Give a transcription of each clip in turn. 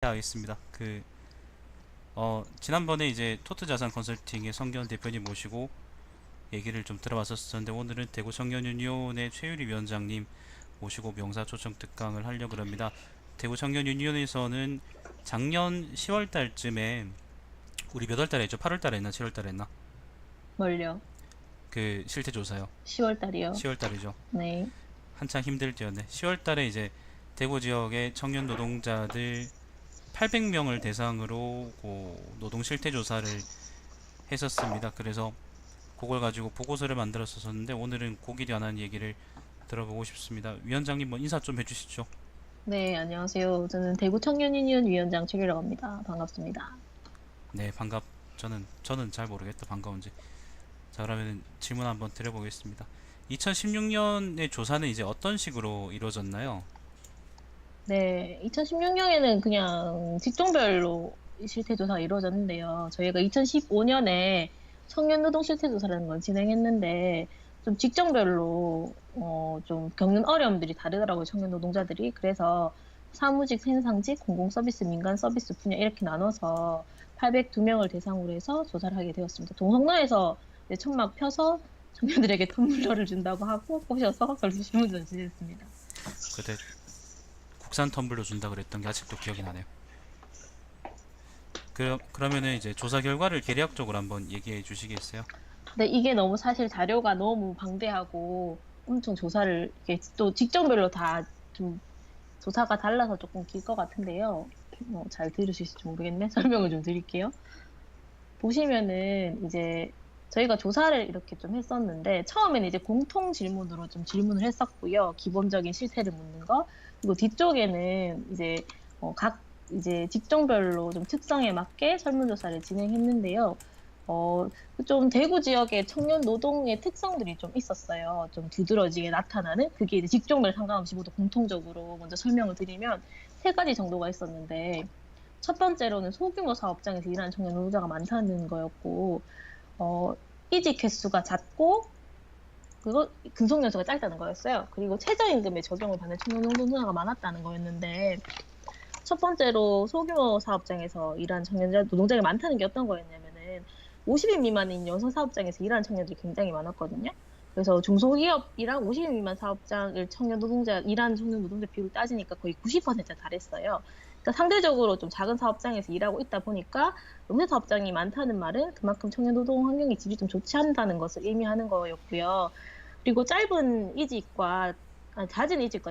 알겠습니다. 지난번에 이제 토트 자산 컨설팅의 성견 대표님 모시고 얘기를 좀 들어봤었는데 오늘은 대구 청년유니온의 최유리 위원장님 모시고 명사 초청 특강을 하려고 합니다. 대구 청년유니온에서는 작년 10월 달쯤에 우리 몇 월 달에 했죠? 8월 달에 했나? 7월 달에 했나? 뭘요? 그 실태 조사요. 10월 달이요. 10월 달이죠. 네. 한창 힘들 때였네. 10월 달에 이제 대구 지역의 청년 노동자들 800명을 대상으로 노동 실태 조사를 했었습니다. 그래서 그걸 가지고 보고서를 만들었었는데 오늘은 거기에 관한 얘기를 들어보고 싶습니다. 위원장님 뭐 인사 좀 해주시죠. 네, 안녕하세요. 저는 대구 청년유니온 위원장 최규라고 합니다. 반갑습니다. 네, 저는 잘 모르겠다. 반가운지. 자, 그러면 질문 한번 드려보겠습니다. 2016년의 조사는 이제 어떤 식으로 이루어졌나요? 네, 2016년에는 그냥 직종별로 실태조사가 이루어졌는데요. 저희가 2015년에 청년노동 실태조사라는 걸 진행했는데, 좀 직종별로, 좀 겪는 어려움들이 다르더라고요, 청년 노동자들이. 그래서 사무직, 생산직, 공공서비스, 민간서비스 분야 이렇게 나눠서 802명을 대상으로 해서 조사를 하게 되었습니다. 동성로에서 이제 천막 펴서 청년들에게 텀블러를 준다고 하고 꼬셔서 그래서 신문지를 지냈습니다. 그때 국산 텀블러 준다 그랬던 게 아직도 기억이 나네요. 그러면은 이제 조사 결과를 개략적으로 한번 얘기해 주시겠어요? 근데 이게 너무 사실 자료가 너무 방대하고 엄청 조사를 이게 또 직종별로 다 좀 조사가 달라서 조금 길 것 같은데요. 잘 들으실지 모르겠네. 설명을 좀 드릴게요. 보시면은 이제 저희가 조사를 이렇게 좀 했었는데 처음에는 이제 공통 질문으로 좀 질문을 했었고요. 기본적인 실태를 묻는 거. 그리고 뒤쪽에는 이제 각 이제 직종별로 좀 특성에 맞게 설문조사를 진행했는데요. 좀 대구 지역의 청년 노동의 특성들이 좀 있었어요. 좀 두드러지게 나타나는 그게 이제 직종별 상관없이 모두 공통적으로 먼저 설명을 드리면 세 가지 정도가 있었는데 첫 번째로는 소규모 사업장에서 일하는 청년 노동자가 많다는 거였고, 어, 이직 횟수가 잦고, 그거 근속 연수가 짧다는 거였어요. 그리고 최저임금에 적용을 받는 청년 노동자가 많았다는 거였는데, 첫 번째로 소규모 사업장에서 일하는 청년 노동자가 많다는 게 어떤 거였냐면은, 50인 미만인 여성 사업장에서 일하는 청년들이 굉장히 많았거든요. 그래서 중소기업이랑 50인 미만 사업장을 일하는 청년 노동자 비율을 따지니까 거의 90%에 달했어요. 그러니까 상대적으로 좀 작은 사업장에서 일하고 있다 보니까 영세 사업장이 많다는 말은 그만큼 청년 노동 환경이 질이 좀 좋지 않다는 것을 의미하는 거였고요. 그리고 잦은 이직과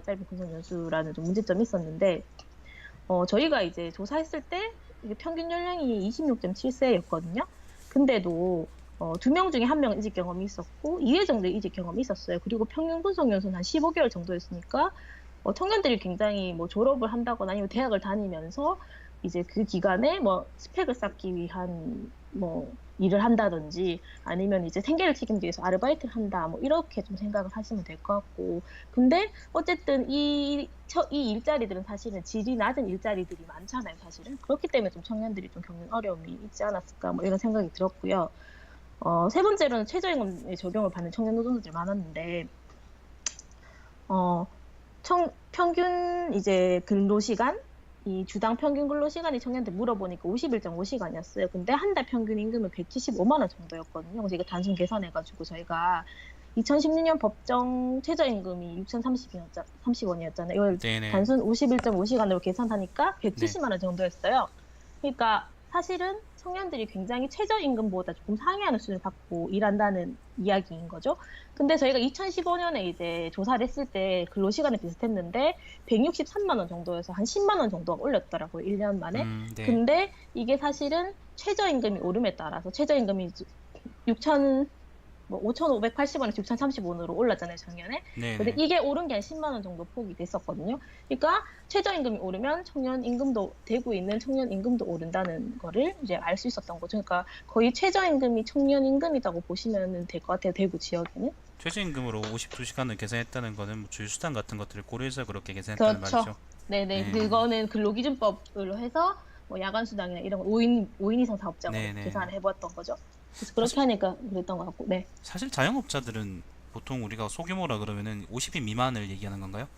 짧은 근속 연수라는 좀 문제점이 있었는데, 저희가 이제 조사했을 때 이게 평균 연령이 26.7세였거든요. 근데도 2명 중에 1명은 이직 경험이 있었고 2회 정도의 이직 경험이 있었어요. 그리고 평균 근속 연수는 한 15개월 정도였으니까 청년들이 굉장히 뭐 졸업을 한다거나 아니면 대학을 다니면서 이제 그 기간에 뭐 스펙을 쌓기 위한 뭐 일을 한다든지 아니면 이제 생계를 책임지기 위해서 아르바이트를 한다 뭐 이렇게 좀 생각을 하시면 될 것 같고 근데 어쨌든 이 일자리들은 사실은 질이 낮은 일자리들이 많잖아요 사실은 그렇기 때문에 좀 청년들이 좀 겪는 어려움이 있지 않았을까 뭐 이런 생각이 들었고요. 세 번째로는 최저임금에 적용을 받는 청년 노동자들이 많았는데 어, 평균 이제 근로시간, 이 주당 평균 근로시간이 청년들 물어보니까 51.5시간이었어요. 근데 한 달 평균 임금은 175만 원 정도였거든요. 그래서 이거 단순 계산해가지고 저희가 2016년 법정 최저임금이 6,030원이었잖아요. 이걸 네네. 단순 51.5시간으로 계산하니까 네. 170만 원 정도였어요. 그러니까 사실은 청년들이 굉장히 최저임금보다 조금 상회하는 수준을 받고 일한다는 이야기인 거죠. 근데 저희가 2015년에 이제 조사를 했을 때 근로시간이 비슷했는데 163만 원 정도여서 한 10만 원 정도가 올렸더라고요. 1년 만에. 네. 근데 이게 사실은 최저임금이 오름에 따라서 최저임금이 6천 뭐 5,580원에서 6,030원으로 올랐잖아요, 작년에. 근데 네네. 이게 오른 게 한 10만 원 정도 폭이 됐었거든요. 그러니까 최저임금이 오르면 청년 임금도 대구에 있는 청년 임금도 오른다는 거를 이제 알 수 있었던 거죠. 그러니까 거의 최저임금이 청년 임금이라고 보시면 될 것 같아요, 대구 지역에는. 최저임금으로 52시간을 계산했다는 거는 뭐 주휴수당 같은 것들을 고려해서 그렇게 계산했다는 그렇죠. 말이죠. 네네. 네. 그거는 근로기준법으로 해서 뭐 야간수당이나 이런 거 5인 이상 사업장으로 네네. 계산을 해봤던 거죠. 그래서 사실 그렇게 하니까 그랬던 것 같고, 네. 자영업자들은 보통 우리가 소규모라 그러면은 50인 미만을 얘기하는 건가요?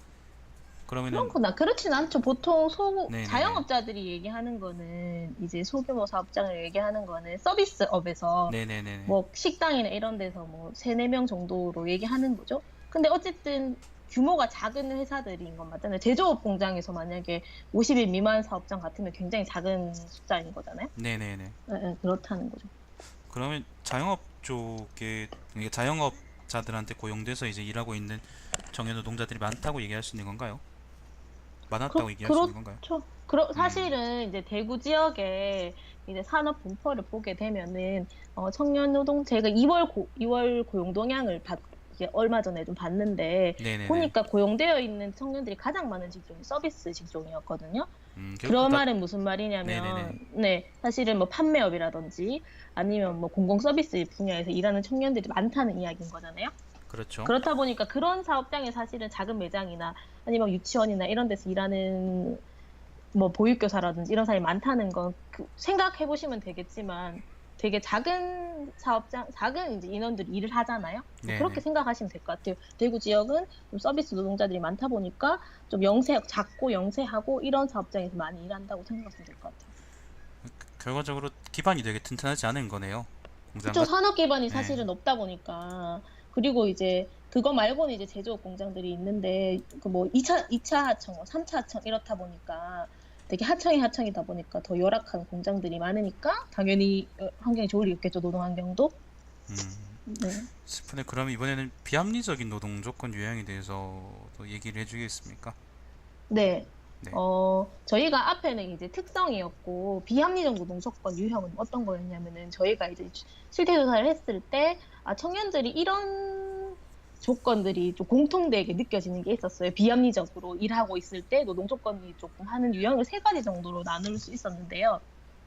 그러면은 그렇구나. 그렇진 않죠. 보통 네네네. 자영업자들이 얘기하는 거는, 이제 소규모 사업장을 얘기하는 거는 서비스업에서 네네네네. 뭐 식당이나 이런 데서 뭐 3-4명 정도로 얘기하는 거죠. 근데 어쨌든 규모가 작은 회사들인 건 맞잖아요. 제조업 공장에서 만약에 50인 미만 사업장 같으면 굉장히 작은 숫자인 거잖아요. 네네네. 예, 예, 그렇다는 거죠. 그러면 자영업 쪽에 이게 자영업자들한테 고용돼서 이제 일하고 있는 정년 노동자들이 많다고 얘기할 수 있는 건가요? 많았다고 얘기할 수 있는 건가요? 그렇죠. 음, 사실은 이제 대구 지역에 이제 산업 분포를 보게 되면은, 청년 노동, 제가 2월 고용 동향을 이게 얼마 전에 좀 봤는데, 네네네. 보니까 고용되어 있는 청년들이 가장 많은 직종이 서비스 직종이었거든요. 결국 그런 다 말은 무슨 네네네. 말이냐면, 네, 사실은 뭐 판매업이라든지 아니면 뭐 공공 서비스 분야에서 일하는 청년들이 많다는 이야기인 거잖아요. 그렇죠. 그렇다 보니까 그런 사업장에 사실은 작은 매장이나 아니면 유치원이나 이런 데서 일하는 뭐 보육교사라든지 이런 사람이 많다는 건 생각해 보시면 되겠지만, 되게 작은 사업장, 작은 이제 인원들이 일을 하잖아요. 뭐 그렇게 네네. 생각하시면 될 것 같아요. 대구 지역은 좀 서비스 노동자들이 많다 보니까 좀 작고 영세하고 이런 사업장에서 많이 일한다고 생각하시면 될 것 같아요. 결과적으로 기반이 되게 튼튼하지 않은 거네요. 공장 그쪽 같. 산업 기반이 네. 사실은 없다 보니까. 그리고 이제 그거 말고는 이제 제조업 공장들이 있는데, 그 뭐 2차 하청, 뭐 3차 하청 이렇다 보니까 되게 하청이 하청이다 보니까 더 열악한 공장들이 많으니까 당연히 환경이 좋을 리 없겠죠, 노동 환경도. 네. 스푼에 그럼 이번에는 비합리적인 노동 조건 유형에 대해서도 얘기를 해주겠습니까? 네. 네. 저희가 앞에는 이제 특성이었고, 비합리적 노동 조건 유형은 어떤 거였냐면은, 저희가 이제 실태 조사를 했을 때, 아, 청년들이 이런 조건들이 좀 공통되게 느껴지는 게 있었어요. 비합리적으로 일하고 있을 때 노동 조건이 조금 하는 유형을 3가지 정도로 나눌 수 있었는데요.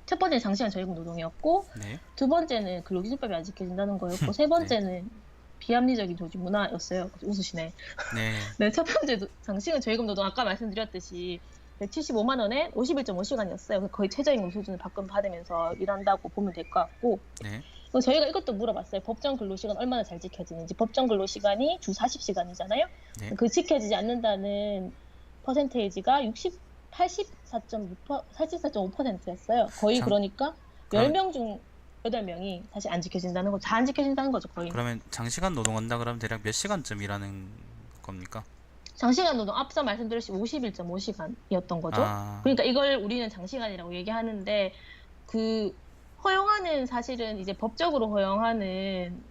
첫 번째는 장시간 저임금 노동이었고, 네. 두 번째는 근로기준법이 안 지켜진다는 거였고, 세 네. 번째는 비합리적인 조직 문화였어요. 웃으시네. 네. 네, 첫 번째 장시간 저임금 노동 아까 말씀드렸듯이 175만 원에 51.5시간이었어요. 거의 최저임금 수준을 받으면서 일한다고 보면 될 것 같고, 네. 그래서 저희가 이것도 물어봤어요. 법정 근로시간 얼마나 잘 지켜지는지. 법정 근로시간이 주 40시간이잖아요. 네. 그 지켜지지 않는다는 퍼센테이지가 84.5%였어요. 거의 장 그러니까 그러면 10명 중 8명이 사실 안 지켜진다는 거죠. 다 안 지켜진다는 거죠, 거의. 그러면 장시간 노동한다 그러면 대략 몇 시간쯤 일하는 겁니까? 장시간 노동 앞서 말씀드렸듯이 51.5시간이었던 거죠. 아, 그러니까 이걸 우리는 장시간이라고 얘기하는데, 그 허용하는, 사실은 이제 법적으로 허용하는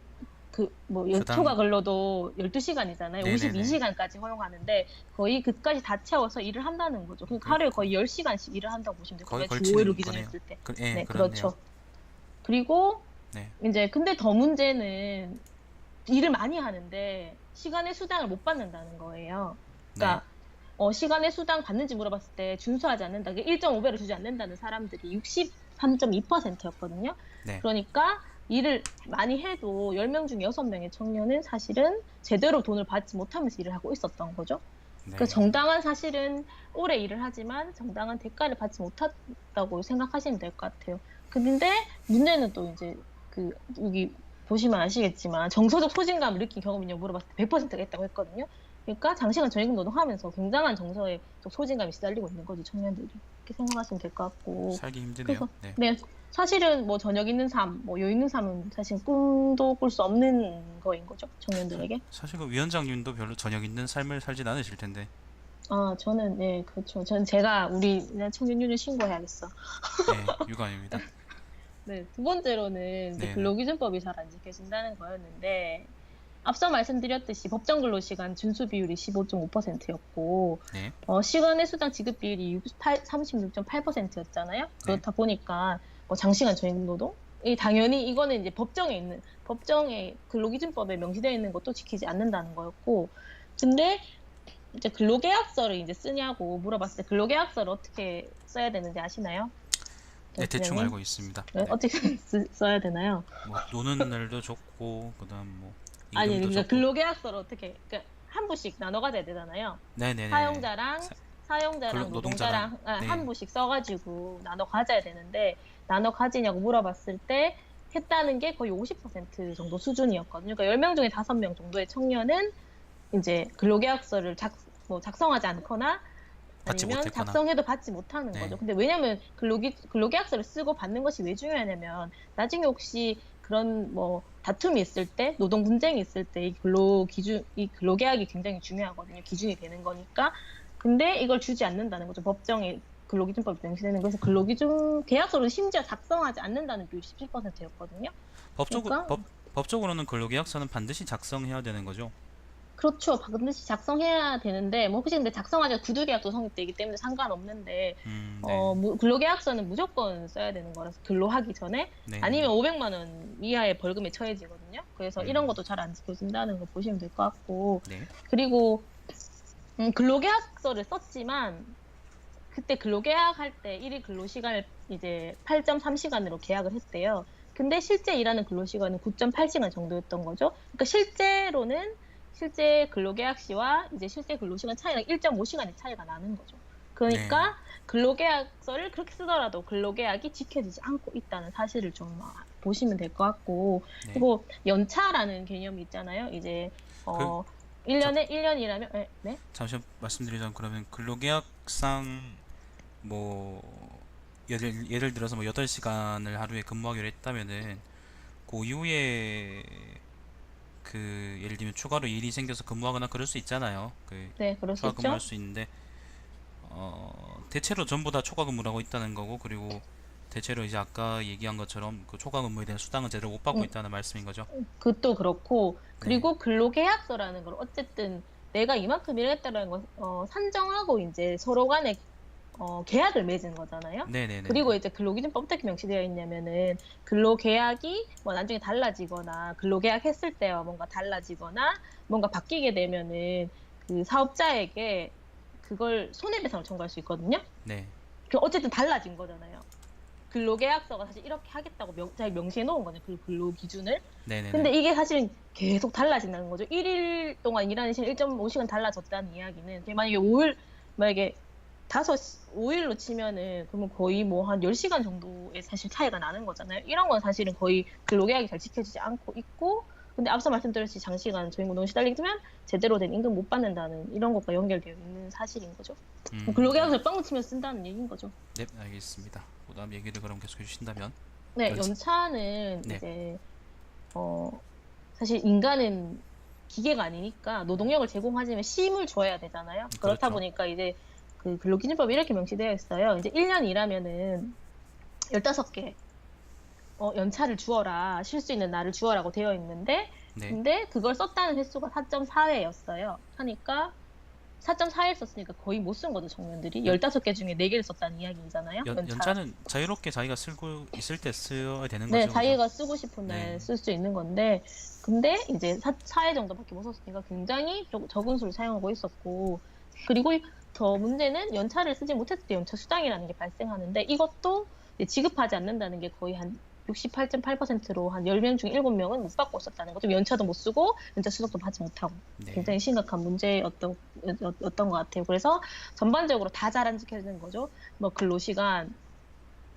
그 뭐 초과 주당. 근로도 12시간이잖아요. 네네네. 52시간까지 허용하는데 거의 그까지 다 채워서 일을 한다는 거죠. 그러니까 그 하루에 거의 10시간씩 일을 한다고 보시면 거의 되거든요. 주 5일로 걸치는 거네요. 기준했을 때. 예, 네, 그렇네요. 그렇죠. 그리고 네. 이제 근데 더 문제는 일을 많이 하는데 시간의 수당을 못 받는다는 거예요. 네. 그러니까 시간의 수당 받는지 물어봤을 때 준수하지 않는다. 1.5배를 주지 않는다는 사람들이 63.2%였거든요. 네. 그러니까 일을 많이 해도 10명 중 6명의 청년은 사실은 제대로 돈을 받지 못하면서 일을 하고 있었던 거죠. 그 네. 정당한, 사실은 오래 일을 하지만 정당한 대가를 받지 못했다고 생각하시면 될 것 같아요. 근데 문제는 또 이제 여기 보시면 아시겠지만 정서적 소진감을 느낀 경험이 있냐고 물어봤을 때 100%가 있다고 했거든요. 그러니까 장시간 저임금 노동하면서 굉장한 정서의 소진감이 시달리고 있는 거죠, 청년들이. 이렇게 생각하시면 될 것 같고. 살기 힘드네요. 그래서 네. 네, 사실은 뭐 저녁 있는 삶, 뭐 여유 있는 삶은 사실 꿈도 꿀 수 없는 거인 거죠, 청년들에게. 사실 그 위원장님도 별로 저녁 있는 삶을 살진 않으실 텐데. 아, 저는, 네, 그렇죠. 제가 우리 청년유년 신고해야겠어. 예, 유감입니다. 네, 두 번째로는 이제 네네. 근로기준법이 잘 안 지켜진다는 거였는데, 앞서 말씀드렸듯이 법정 근로시간 준수 비율이 15.5%였고, 네. 시간의 수당 지급 비율이 36.8%였잖아요. 네. 그렇다 보니까 뭐 장시간 저임금 노동? 당연히 이거는 이제 법정에 근로기준법에 명시되어 있는 것도 지키지 않는다는 거였고, 근데 이제 근로계약서를 이제 쓰냐고 물어봤을 때 근로계약서를 어떻게 써야 되는지 아시나요? 네, 전 대충 팀장님? 알고 있습니다. 네, 네. 어떻게 써야 되나요? 뭐 노는 날도 좋고 그다음 뭐 아니, 임금도 그러니까 좋고. 근로계약서를 그러니까 한 부씩 나눠 가져야 되잖아요. 네네네. 사용자랑 사, 노동자랑. 노동자랑 한 네. 부씩 써가지고 나눠 가져야 되는데, 나눠 가지냐고 물어봤을 때 했다는 게 거의 50% 정도 수준이었거든요. 그러니까 10명 중에 5명 정도의 청년은 이제 근로계약서를 뭐 작성하지 않거나 받지 아니면 못했거나. 작성해도 받지 못하는 네. 거죠. 근데 왜냐면 근로계약서를 쓰고 받는 것이 왜 중요하냐면 나중에 혹시 그런 뭐 다툼이 있을 때, 노동 분쟁이 있을 때 이 근로계약이 굉장히 중요하거든요. 기준이 되는 거니까. 근데 이걸 주지 않는다는 거죠. 법정에 근로기준법이 명시되는 거에서 근로기준 계약서를 심지어 작성하지 않는다는 비율이 17%였거든요. 법적으로 그러니까 법적으로는 근로계약서는 반드시 작성해야 되는 거죠. 그렇죠. 반드시 작성해야 되는데, 뭐, 혹시 근데 작성하자 구두계약도 성립되기 때문에 상관없는데, 네. 근로계약서는 무조건 써야 되는 거라서, 근로하기 전에, 네네네. 아니면 500만 원 이하의 벌금에 처해지거든요. 그래서 이런 음, 것도 잘 안 지켜진다는 거 보시면 될 것 같고, 네. 그리고, 근로계약서를 썼지만, 그때 근로계약할 때 일일 근로시간을 이제 8.3시간으로 계약을 했대요. 근데 실제 일하는 근로시간은 9.8시간 정도였던 거죠. 그러니까 실제 근로계약 시와 이제 실제 근로시간 차이가 1.5시간의 차이가 나는 거죠. 네. 그러니까 근로계약서를 그렇게 쓰더라도 근로계약이 지켜지지 않고 있다는 사실을 좀 보시면 될 것 같고, 네. 그리고 연차라는 개념이 있잖아요. 이제 그, 1년이라면 네? 잠시 말씀드리자면 그러면 근로계약상 뭐 예를 들어서 뭐 8시간을 하루에 근무하기로 했다면은 그 이후에 그 예를 들면 추가로 일이 생겨서 근무하거나 그럴 수 있잖아요. 그 네, 그럴 수 추가 근무할 있죠. 수 있는데 대체로 전부 다 초과 근무를 하고 있다는 거고, 그리고 대체로 이제 아까 얘기한 것처럼 그 초과 근무에 대한 수당은 제대로 못 받고 음, 있다는 말씀인 거죠. 그것도 그렇고, 네. 그리고 근로계약서라는 걸 어쨌든 내가 이만큼 일했다는 걸 산정하고 이제 서로 간에 계약을 맺은 거잖아요. 네네네네. 그리고 이제 근로기준법 어떻게 명시되어 있냐면은 근로계약이 뭐 나중에 달라지거나 근로계약 했을 때와 뭔가 달라지거나 뭔가 바뀌게 되면은 그 사업자에게 그걸 손해배상을 청구할 수 있거든요. 네. 그 어쨌든 달라진 거잖아요. 근로계약서가 사실 이렇게 하겠다고 잘 명시해 놓은 거죠. 그 근로기준을. 네네네. 근데 이게 사실은 계속 달라진다는 거죠. 1일 동안 일하는 시간 1.5시간 달라졌다는 이야기는 만약에 5일 만약에 5일로 치면은 그러면 거의 뭐 한 10시간 정도의 사실 차이가 나는 거잖아요. 이런 건 사실은 거의 근로계약이 잘 지켜지지 않고 있고 근데 앞서 말씀드렸듯이 장시간 저임금 시달리면 제대로 된 임금 못 받는다는 이런 것과 연결되어 있는 사실인 거죠. 알, 근로계약서를 뻥 치면 쓴다는 얘기인 거죠. 네, 알겠습니다. 그다음 얘기를 그럼 계속 해주신다면. 네, 연차. 연차는 네. 이제, 어, 사실 인간은 기계가 아니니까 노동력을 제공하려면 쉼을 줘야 되잖아요. 그렇다 그렇죠. 보니까 이제 그 근로기준법이 이렇게 명시되어 있어요. 이제 1년 일하면은 15개, 연차를 주어라, 쉴 수 있는 날을 주어라고 되어 있는데, 네. 근데 그걸 썼다는 횟수가 4.4회였어요. 하니까 4.4일 썼으니까 거의 못 쓴 거죠, 청년들이. 연, 15개 중에 4개를 썼다는 이야기잖아요, 연차. 연차는 자유롭게 자기가 쓰고 있을 때 써야 되는 네, 거죠, 그죠? 자기가 쓰고 싶은 네. 날 쓸 수 있는 건데, 근데 이제 4회 정도밖에 못 썼으니까 굉장히 적은 수를 사용하고 있었고, 그리고 더 문제는 연차를 쓰지 못했을 때 연차 수당이라는 게 발생하는데, 이것도 이제 지급하지 않는다는 게 거의 한 68.8%로 한 10명 중 7명은 못 받고 있었다는 거죠. 연차도 못 쓰고, 연차 수당도 받지 못하고. 네. 굉장히 심각한 문제였던 것 같아요. 그래서 전반적으로 다 잘 안 지켜지는 거죠. 뭐 근로시간,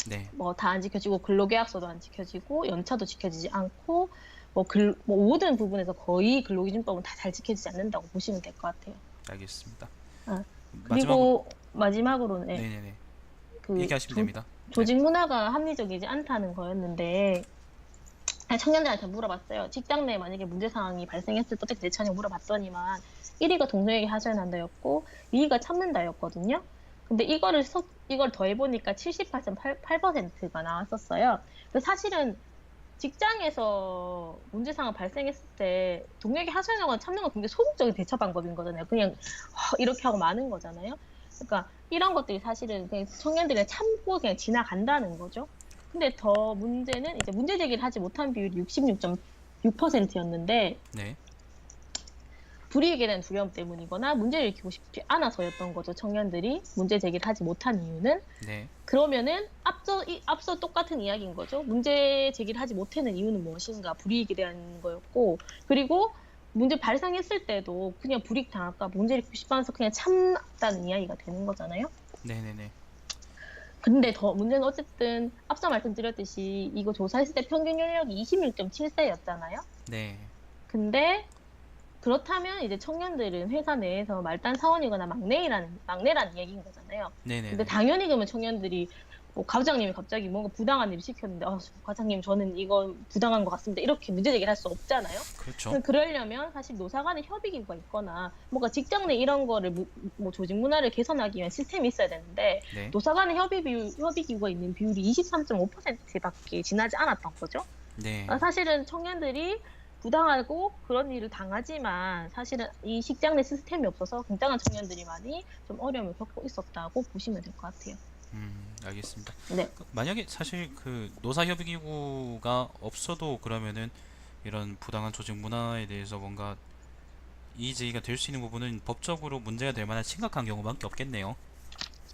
네. 뭐 다 안 지켜지고 근로계약서도 안 지켜지고 연차도 지켜지지 않고 뭐 모든 부분에서 거의 근로기준법은 다 잘 지켜지지 않는다고 보시면 될 것 같아요. 알겠습니다. 아, 마지막으로. 그리고 마지막으로는 네네네. 그 얘기하시면 됩니다. 네. 조직 문화가 합리적이지 않다는 거였는데 청년들한테 물어봤어요. 직장 내에 만약에 문제 상황이 발생했을 때 어떻게 대처하냐고 물어봤더니만 1위가 동료에게 하소연한다였고 2위가 참는다였거든요. 근데 이걸 더해보니까 78.8%가 나왔었어요. 그래서 사실은 직장에서 문제 상황 발생했을 때 동료에게 하소연하거나 참는 건 굉장히 소극적인 대처 방법인 거잖아요. 그냥 이렇게 하고 마는 거잖아요. 그러니까 이런 것들이 사실은 그냥 청년들이 참고 그냥 지나간다는 거죠. 근데 더 문제는 이제 문제 제기를 하지 못한 비율이 66.6%였는데 네. 불이익에 대한 두려움 때문이거나 문제를 일으키고 싶지 않아서였던 거죠. 청년들이 문제 제기를 하지 못한 이유는 네. 그러면은 앞서 똑같은 이야기인 거죠. 문제 제기를 하지 못하는 이유는 무엇인가? 불이익에 대한 거였고, 그리고 문제 발생했을 때도 그냥 불이익 당할까 문제를 일으키고 싶어 해서 그냥 참았다는 이야기가 되는 거잖아요. 네네네. 근데 더 문제는 어쨌든 앞서 말씀드렸듯이 이거 조사했을 때 평균 연령이 26.7세였잖아요. 네. 근데 그렇다면 이제 청년들은 회사 내에서 말단 사원이거나 막내라는 얘기인 거잖아요. 근데 네네네. 당연히 그러면 청년들이 뭐 과장님이 갑자기 뭔가 부당한 일을 시켰는데 과장님 저는 이거 부당한 것 같습니다. 이렇게 문제 제기를 할 수 없잖아요. 그렇죠. 그러려면 사실 노사 간의 협의기구가 있거나 뭔가 직장 내 이런 거를 뭐 조직 문화를 개선하기 위한 시스템이 있어야 되는데 네. 노사 간의 협의기구가 있는 비율이 23.5%밖에 지나지 않았던 거죠. 네. 사실은 청년들이 부당하고 그런 일을 당하지만 사실은 이 직장 내 시스템이 없어서 굉장한 청년들이 많이 좀 어려움을 겪고 있었다고 보시면 될 것 같아요. 알겠습니다. 네. 만약에 사실 그 노사협의기구가 없어도 그러면은 이런 부당한 조직 문화에 대해서 뭔가 이의 제기가 될 수 있는 부분은 법적으로 문제가 될 만한 심각한 경우밖에 없겠네요.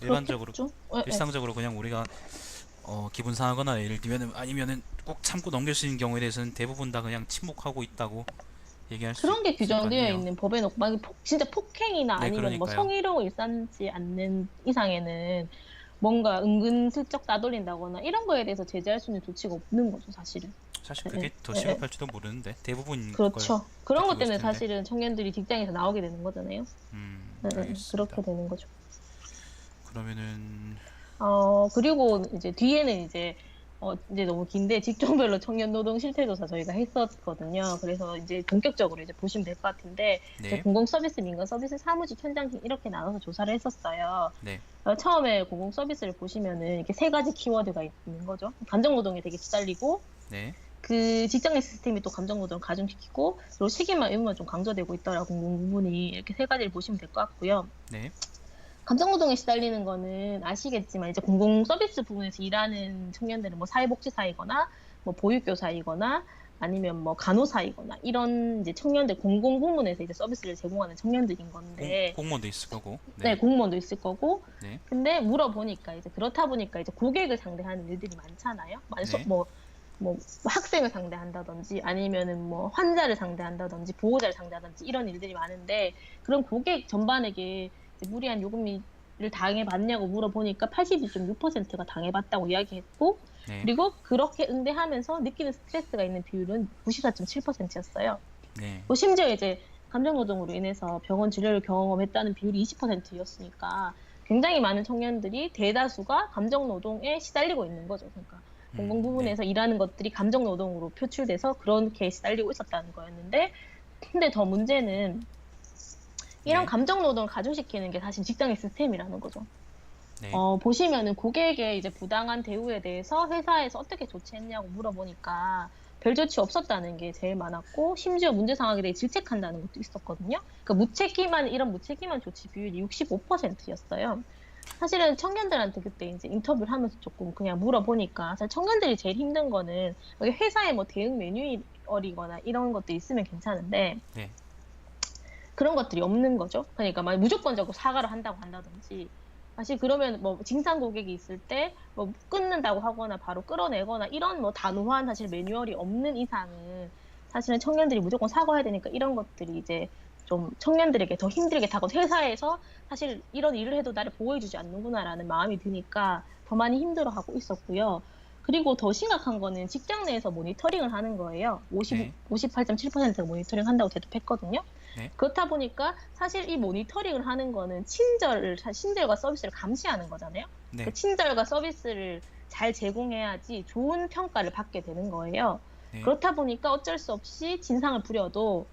일반적으로 그렇겠죠? 네, 네. 일상적으로 그냥 우리가 기분 상하거나 예를 들면은 아니면은 꼭 참고 넘길 수 있는 경우에 대해서는 대부분 다 그냥 침묵하고 있다고 얘기할 수 그런 게 있을 것 규정되어 같네요. 있는 법에는 만약 진짜 폭행이나 네, 아니면 뭐 그러니까요. 성희롱을 일삼지 않는 이상에는 뭔가 은근슬쩍 따돌린다거나 이런 거에 대해서 제재할 수 있는 조치가 없는 거죠, 사실은. 사실 네, 그게 네, 더 네, 네. 심각할지도 모르는데 대부분 그걸 그렇죠. 그런 것 느끼고 있을 때문에 텐데. 사실은 청년들이 직장에서 나오게 되는 거잖아요. 네, 네, 알겠습니다. 그렇게 되는 거죠. 그러면은 그리고 이제 뒤에는 이제 너무 긴데 직종별로 청년 노동 실태조사 저희가 했었거든요. 그래서 이제 본격적으로 이제 보시면 될 것 같은데, 이제 네, 공공 서비스, 민간 서비스, 사무직, 현장직 이렇게 나눠서 조사를 했었어요. 네, 처음에 공공 서비스를 보시면은 이렇게 세 가지 키워드가 있는 거죠. 감정 노동에 되게 시달리고, 네, 그 직장 내 시스템이 또 감정 노동을 가중시키고, 그리고 책임과 의무가 좀 강조되고 있더라고 공공 부분이. 이렇게 세 가지를 보시면 될 것 같고요. 네, 감정노동에 시달리는 거는 아시겠지만 이제 공공 서비스 부분에서 일하는 청년들은 뭐 사회복지사이거나 뭐 보육교사이거나 아니면 뭐 간호사이거나 이런 이제 청년들 공공 부문에서 이제 서비스를 제공하는 청년들인 건데, 공무원도 있을 거고. 네, 네, 공무원도 있을 거고. 네, 근데 물어보니까 이제 그렇다 보니까 이제 고객을 상대하는 일들이 많잖아요. 네, 뭐 학생을 상대한다든지 아니면은 뭐 환자를 상대한다든지 보호자를 상대하든지 이런 일들이 많은데, 그런 고객 전반에게 이제 무리한 요금을 당해봤냐고 물어보니까 82.6%가 당해봤다고 이야기했고, 네, 그리고 그렇게 응대하면서 느끼는 스트레스가 있는 비율은 94.7%였어요. 네. 뭐 심지어 이제 감정노동으로 인해서 병원 진료를 경험했다는 비율이 20%였으니까 굉장히 많은 청년들이 대다수가 감정노동에 시달리고 있는 거죠. 그러니까 공공 네, 부문에서 일하는 것들이 감정노동으로 표출돼서 그렇게 시달리고 있었다는 거였는데, 근데 더 문제는 이런 네, 감정노동을 가중시키는 게 사실 직장의 시스템이라는 거죠. 네. 보시면은 고객의 이제 부당한 대우에 대해서 회사에서 어떻게 조치했냐고 물어보니까 별 조치 없었다는 게 제일 많았고, 심지어 문제 상황에 대해 질책한다는 것도 있었거든요. 그러니까 이런 무책임한 조치 비율이 65%였어요. 사실은 청년들한테 그때 이제 인터뷰를 하면서 조금 그냥 물어보니까, 사실 청년들이 제일 힘든 거는 여기 회사에 뭐 대응 매뉴얼이거나 이런 것도 있으면 괜찮은데 네. 그런 것들이 없는 거죠. 그러니까 막 무조건적으로 사과를 한다고 한다든지, 사실 그러면 뭐 진상 고객이 있을 때 뭐 끊는다고 하거나 바로 끌어내거나 이런 뭐 단호한 사실 매뉴얼이 없는 이상은 사실은 청년들이 무조건 사과해야 되니까 이런 것들이 이제 좀 청년들에게 더 힘들게 다가고, 회사에서 사실 이런 일을 해도 나를 보호해주지 않는구나라는 마음이 드니까 더 많이 힘들어하고 있었고요. 그리고 더 심각한 거는 직장 내에서 모니터링을 하는 거예요. 네, 58.7%가 모니터링 한다고 대답했거든요. 네, 그렇다 보니까 사실 이 모니터링을 하는 거는 친절과 서비스를 감시하는 거잖아요. 그 네, 친절과 서비스를 잘 제공해야지 좋은 평가를 받게 되는 거예요. 네. 그렇다 보니까 어쩔 수 없이 진상을 부려도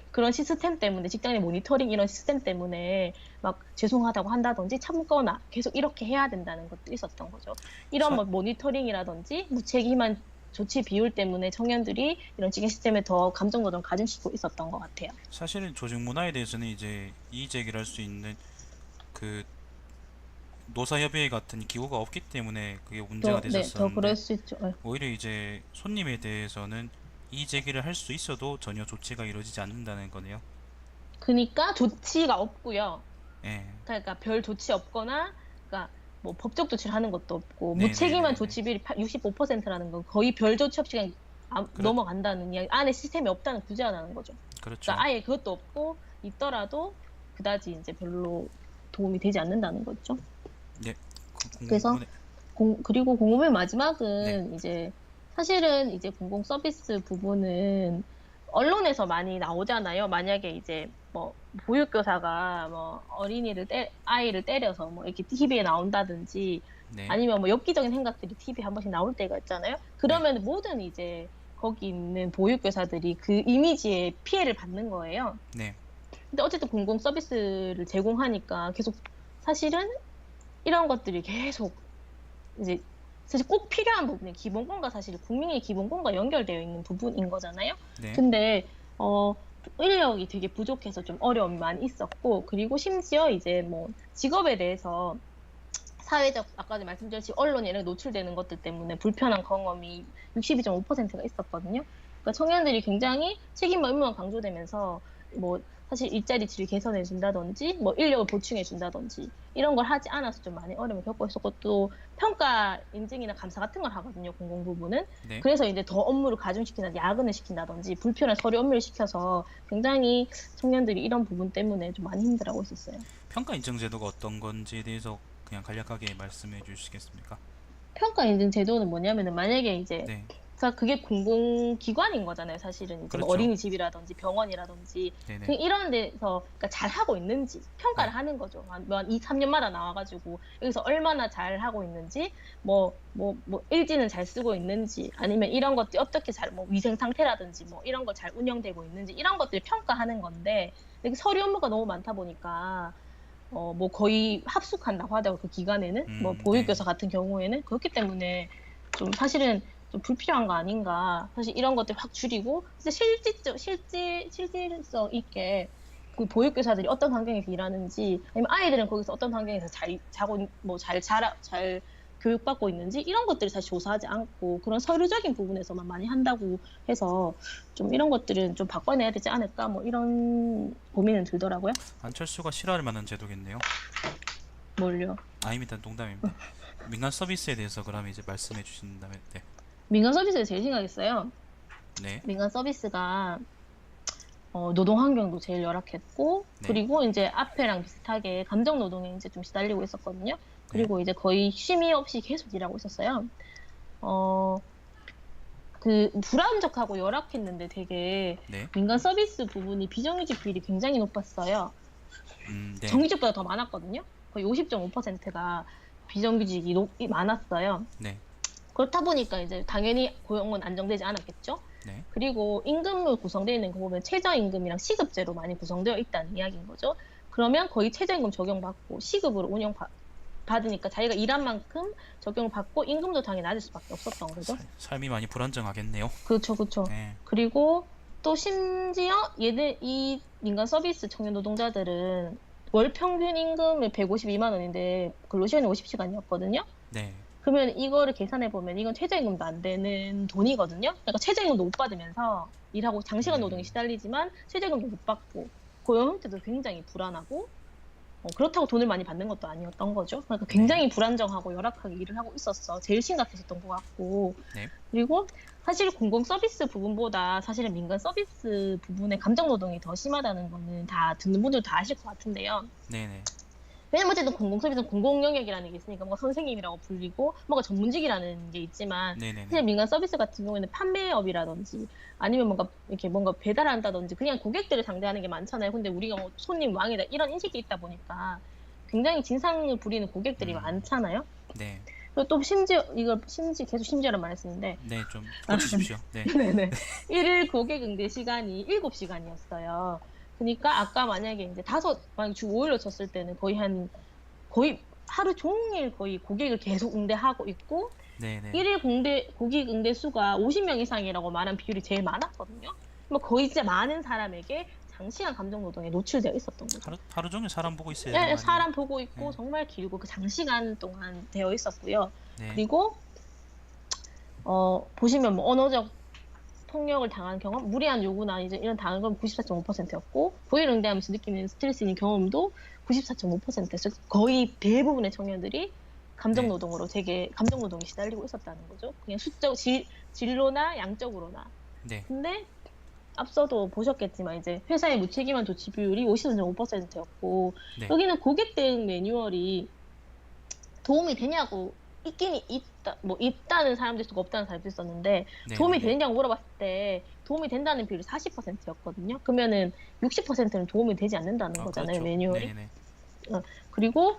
그런 시스템 때문에, 직장의 모니터링 이런 시스템 때문에 막 죄송하다고 한다든지 참거나 계속 이렇게 해야 된다는 것도 있었던 거죠. 이런 사, 뭐 모니터링이라든지 무책임한 조치 비율 때문에 청년들이 이런 직계 시스템에 더 감정노동을 가중시키고 있었던 것 같아요. 사실은 조직 문화에 대해서는 이제 이의 제기를 할 수 있는 그 노사협의회 같은 기구가 없기 때문에 그게 문제가 더 그럴 됐었었는데 수 있죠. 네. 오히려 이제 손님에 대해서는 이의 제기를 할 수 있어도 전혀 조치가 이루어지지 않는다는 거네요. 그러니까 조치가 없고요. 예. 그러니까 별 조치 없거나, 그러니까 뭐 법적 조치를 하는 것도 없고, 무책임한 네네네네. 조치 비율이 65%라는 건 거의 별 조치 없이 그냥 그렇, 넘어간다는 이야기, 안에 시스템이 없다는 구제하는 거죠. 그러니까 그렇죠. 아예 그것도 없고 있더라도 그다지 이제 별로 도움이 되지 않는다는 거죠. 네. 그래서 공공부문에, 그리고 공업의 네, 마지막은 이제 사실은 이제 공공 서비스 부분은 언론에서 많이 나오잖아요. 만약에 이제 뭐 보육교사가 뭐 아이를 때려서 뭐 이렇게 TV에 나온다든지 네. 아니면 뭐 엽기적인 행각들이 TV에 한 번씩 나올 때가 있잖아요. 네. 그러면 모든 이제 거기 있는 보육교사들이 그 이미지에 피해를 받는 거예요. 네. 근데 어쨌든 공공 서비스를 제공하니까 계속 사실은 이런 것들이 계속 이제 사실 꼭 필요한 부분이 기본권과 사실 국민의 기본권과 연결되어 있는 부분인 거잖아요. 네. 근데 인력이 되게 부족해서 좀 어려움이 많이 있었고, 그리고 심지어 이제 뭐 직업에 대해서 사회적, 아까 말씀드렸듯이 언론에 이렇게 노출되는 것들 때문에 불편한 경험이 62.5%가 있었거든요. 그러니까 청년들이 굉장히 책임과 의무가 강조되면서 뭐 사실 일자리 질 개선해 준다든지 뭐 인력을 보충해 준다든지 이런 걸 하지 않아서 좀 많이 어려움을 겪고 있었고, 또 평가 인증이나 감사 같은 걸 하거든요, 공공 부문은. 네. 그래서 이제 더 업무를 가중시키나 야근을 시킨다든지 불편한 서류 업무를 시켜서 굉장히 청년들이 이런 부분 때문에 좀 많이 힘들어하고 있었어요. 평가 인증 제도가 어떤 건지에 대해서 그냥 간략하게 말씀해 주시겠습니까? 평가 인증 제도는 뭐냐면은 만약에 이제 네. 그러니까 그게 공공기관인 거잖아요, 사실은. 이제 뭐 그렇죠. 어린이집이라든지 병원이라든지 네네. 이런 데서 그러니까 잘하고 있는지 평가를 네. 하는 거죠. 한 2, 3년마다 나와가지고 여기서 얼마나 잘하고 있는지, 뭐 일지는 잘 쓰고 있는지, 아니면 이런 것들이 어떻게 뭐 위생 상태라든지 뭐 이런 걸 잘 운영되고 있는지 이런 것들을 평가하는 건데, 이게 서류 업무가 너무 많다 보니까 뭐 거의 합숙한다고 하더라고요. 그 기간에는. 뭐 네. 보육교사 같은 경우에는. 그렇기 때문에 좀 사실은 좀 불필요한 거 아닌가. 사실 이런 것들 확 줄이고, 진짜 실질성 있게 그 보육교사들이 어떤 환경에서 일하는지, 아니면 아이들은 거기서 어떤 환경에서 잘 자고, 뭐 잘 교육받고 있는지, 이런 것들을 사실 조사하지 않고, 그런 서류적인 부분에서만 많이 한다고 해서, 좀 이런 것들은 좀 바꿔내야 되지 않을까, 뭐 이런 고민은 들더라고요. 안철수가 싫어할 만한 제도겠네요. 뭘요? 아닙니다. 농담입니다. 민간 서비스에 대해서 그러면 이제 말씀해 주신다면 네. 민간 서비스를 제일 생각했어요. 네. 민간 서비스가 노동 환경도 제일 열악했고, 네. 그리고 이제 앞에랑 비슷하게 감정 노동에 이제 좀 시달리고 있었거든요. 네. 그리고 이제 거의 쉼이 없이 계속 일하고 있었어요. 어, 그 불안정하고 열악했는데 되게 네. 민간 서비스 부분이 비정규직 비율이 굉장히 높았어요. 네. 정규직보다 더 많았거든요. 거의 50.5%가 비정규직이 많았어요. 네. 그렇다 보니까 이제 당연히 고용은 안정되지 않았겠죠. 네. 그리고 임금으로 구성되어 있는 거 보면 최저임금이랑 시급제로 많이 구성되어 있다는 이야기인 거죠. 그러면 거의 최저임금 적용받고 시급으로 받으니까 자기가 일한 만큼 적용을 받고 임금도 당연히 낮을 수밖에 없었던 거죠. 삶이 많이 불안정하겠네요. 그렇죠, 그렇죠. 네. 그리고 또 심지어 이 민간 서비스 청년 노동자들은 월 평균 임금이 152만 원인데 근로시간이 50시간이었거든요. 네. 그러면 이거를 계산해 보면 이건 최저임금도 안 되는 돈이거든요. 그러니까 최저임금도 못 받으면서 일하고 장시간 노동에 시달리지만 최저임금도 못 받고 고용 형태도 굉장히 불안하고, 그렇다고 돈을 많이 받는 것도 아니었던 거죠. 그러니까 굉장히 불안정하고 열악하게 일을 하고 있었어. 제일 심각했었던 것 같고. 네. 그리고 사실 공공 서비스 부분보다 사실은 민간 서비스 부분의 감정 노동이 더 심하다는 거는 다 듣는 분들 다 아실 것 같은데요. 네네. 왜냐면 어쨌든 공공 서비스는 공공 영역이라는 게 있으니까 뭔가 선생님이라고 불리고 뭔가 전문직이라는 게 있지만, 네네네. 사실 민간 서비스 같은 경우에는 판매업이라든지 아니면 뭔가 배달한다든지 그냥 고객들을 상대하는 게 많잖아요. 근데 우리가 뭐 손님 왕이다 이런 인식이 있다 보니까 굉장히 진상을 부리는 고객들이 많잖아요. 네. 그리고 또 심지어 계속 심지어란 말을 쓰는데, 네, 좀 고치십시오. 네. 네네. 일일 고객 응대 시간이 7시간이었어요. 그러니까 아까 만약에 이제 만약 주 5일로 쳤을 때는 거의 하루 종일 거의 고객을 계속 응대하고 있고, 네네. 일일 고객 응대 수가 50명 이상이라고 말한 비율이 제일 많았거든요. 뭐 거의 진짜 많은 사람에게 장시간 감정 노동에 노출되어 있었던 거죠. 하루 종일 사람 보고 있어야 되는 거 아니에요? 사람 보고 있고 네. 정말 길고 그 장시간 동안 되어 있었고요. 네. 그리고 보시면 뭐 언어적 폭력을 당한 경험, 무리한 요구나 이제 이런 당한 건 94.5%였고, 고일 응대하면서 느끼는 스트레스인 경험도 94.5%였어요. 거의 대부분의 청년들이 감정 노동으로 되게 감정 노동에 시달리고 있었다는 거죠. 그냥 진로나 양적으로나. 네. 근데 앞서도 보셨겠지만 이제 회사의 무책임한 조치 비율이 53.5%였고, 네. 여기는 고객 대응 매뉴얼이 도움이 되냐고 있긴 있다는 사람도 있었고 없다는 사람도 있었는데 도움이 네네네. 되느냐고 물어봤을 때 도움이 된다는 비율이 40%였거든요. 그러면은 60%는 도움이 되지 않는다는 아, 거잖아요, 그렇죠. 매뉴얼이. 네네. 그리고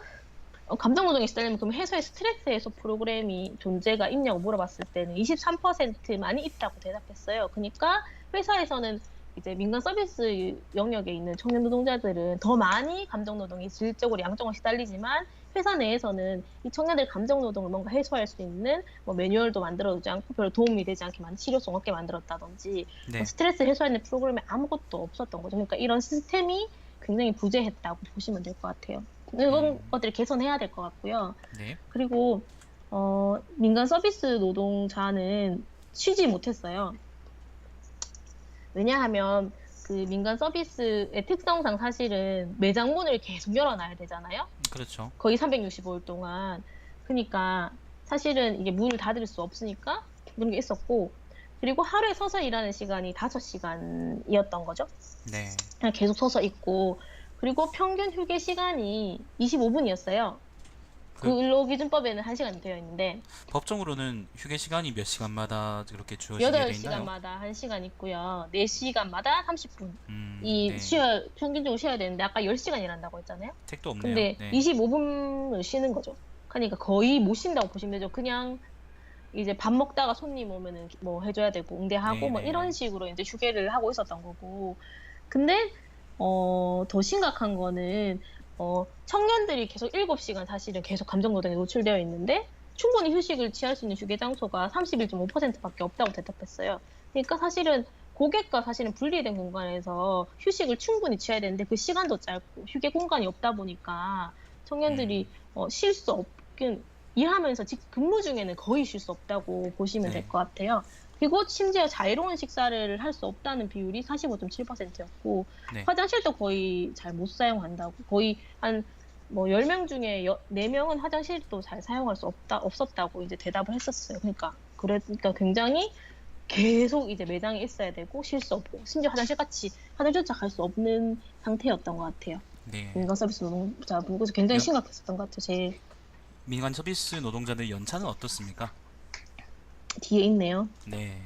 감정 노동에 시달리면 그럼 회사에 스트레스 해소 프로그램이 존재가 있냐고 물어봤을 때는 23%만이 있다고 대답했어요. 그러니까 회사에서는 이제 민간 서비스 영역에 있는 청년 노동자들은 더 많이 감정 노동이 질적으로 양적으로 시달리지만 회사 내에서는 이 청년들 감정 노동을 뭔가 해소할 수 있는 뭐 매뉴얼도 만들어주지 않고 별로 도움이 되지 않게 치료성 없게 만들었다든지 뭐 네. 스트레스 해소하는 프로그램이 아무것도 없었던 거죠. 그러니까 이런 시스템이 굉장히 부재했다고 보시면 될 것 같아요. 이런 것들을 개선해야 될 것 같고요. 네. 그리고 민간 서비스 노동자는 쉬지 못했어요. 왜냐하면 그 민간 서비스의 특성상 사실은 매장 문을 계속 열어놔야 되잖아요. 그렇죠. 거의 365일 동안. 그러니까 사실은 이게 문을 닫을 수 없으니까 그런 게 있었고, 그리고 하루에 서서 일하는 시간이 5시간이었던 거죠. 네. 그냥 계속 서서 있고, 그리고 평균 휴게 시간이 25분이었어요. 그 근로기준법에는 1시간이 되어 있는데, 법정으로는 휴게 시간이 몇 시간마다 그렇게 주어지게 돼 있나요? 8시간마다 1시간 있고요. 4시간마다 30분. 네. 평균적으로 쉬어야 되는데, 아까 10시간 일한다고 했잖아요. 택도 없네요. 근데 네. 25분을 쉬는 거죠. 그러니까 거의 못 쉰다고 보시면 되죠. 그냥 이제 밥 먹다가 손님 오면은 뭐 해줘야 되고, 응대하고, 뭐 네네. 이런 식으로 이제 휴게를 하고 있었던 거고. 근데, 더 심각한 거는, 청년들이 계속 7시간 사실은 계속 감정노동에 노출되어 있는데, 충분히 휴식을 취할 수 있는 휴게 장소가 31.5%밖에 없다고 대답했어요. 그러니까 사실은 고객과 사실은 분리된 공간에서 휴식을 충분히 취해야 되는데 그 시간도 짧고 휴게 공간이 없다 보니까 음. 청년들이 쉴 수 없긴 일하면서 근무 중에는 거의 쉴 수 없다고 보시면 네. 될 것 같아요. 그리고 심지어 자유로운 식사를 할 수 없다는 비율이 45.7%였고, 네. 화장실도 거의 잘 못 사용한다고. 거의 한, 뭐, 10명 중에 4명은 화장실도 잘 사용할 수 없었다고 이제 대답을 했었어요. 그러니까 굉장히 계속 이제 매장에 있어야 되고, 쉴 수 없고, 심지어 화장실조차 갈 수 없는 상태였던 것 같아요. 네. 민간 서비스 노동자분. 그래서 굉장히 연, 심각했었던 것 같아요. 제일 민간 서비스 노동자들 연차는 어떻습니까? 뒤에 있네요. 네.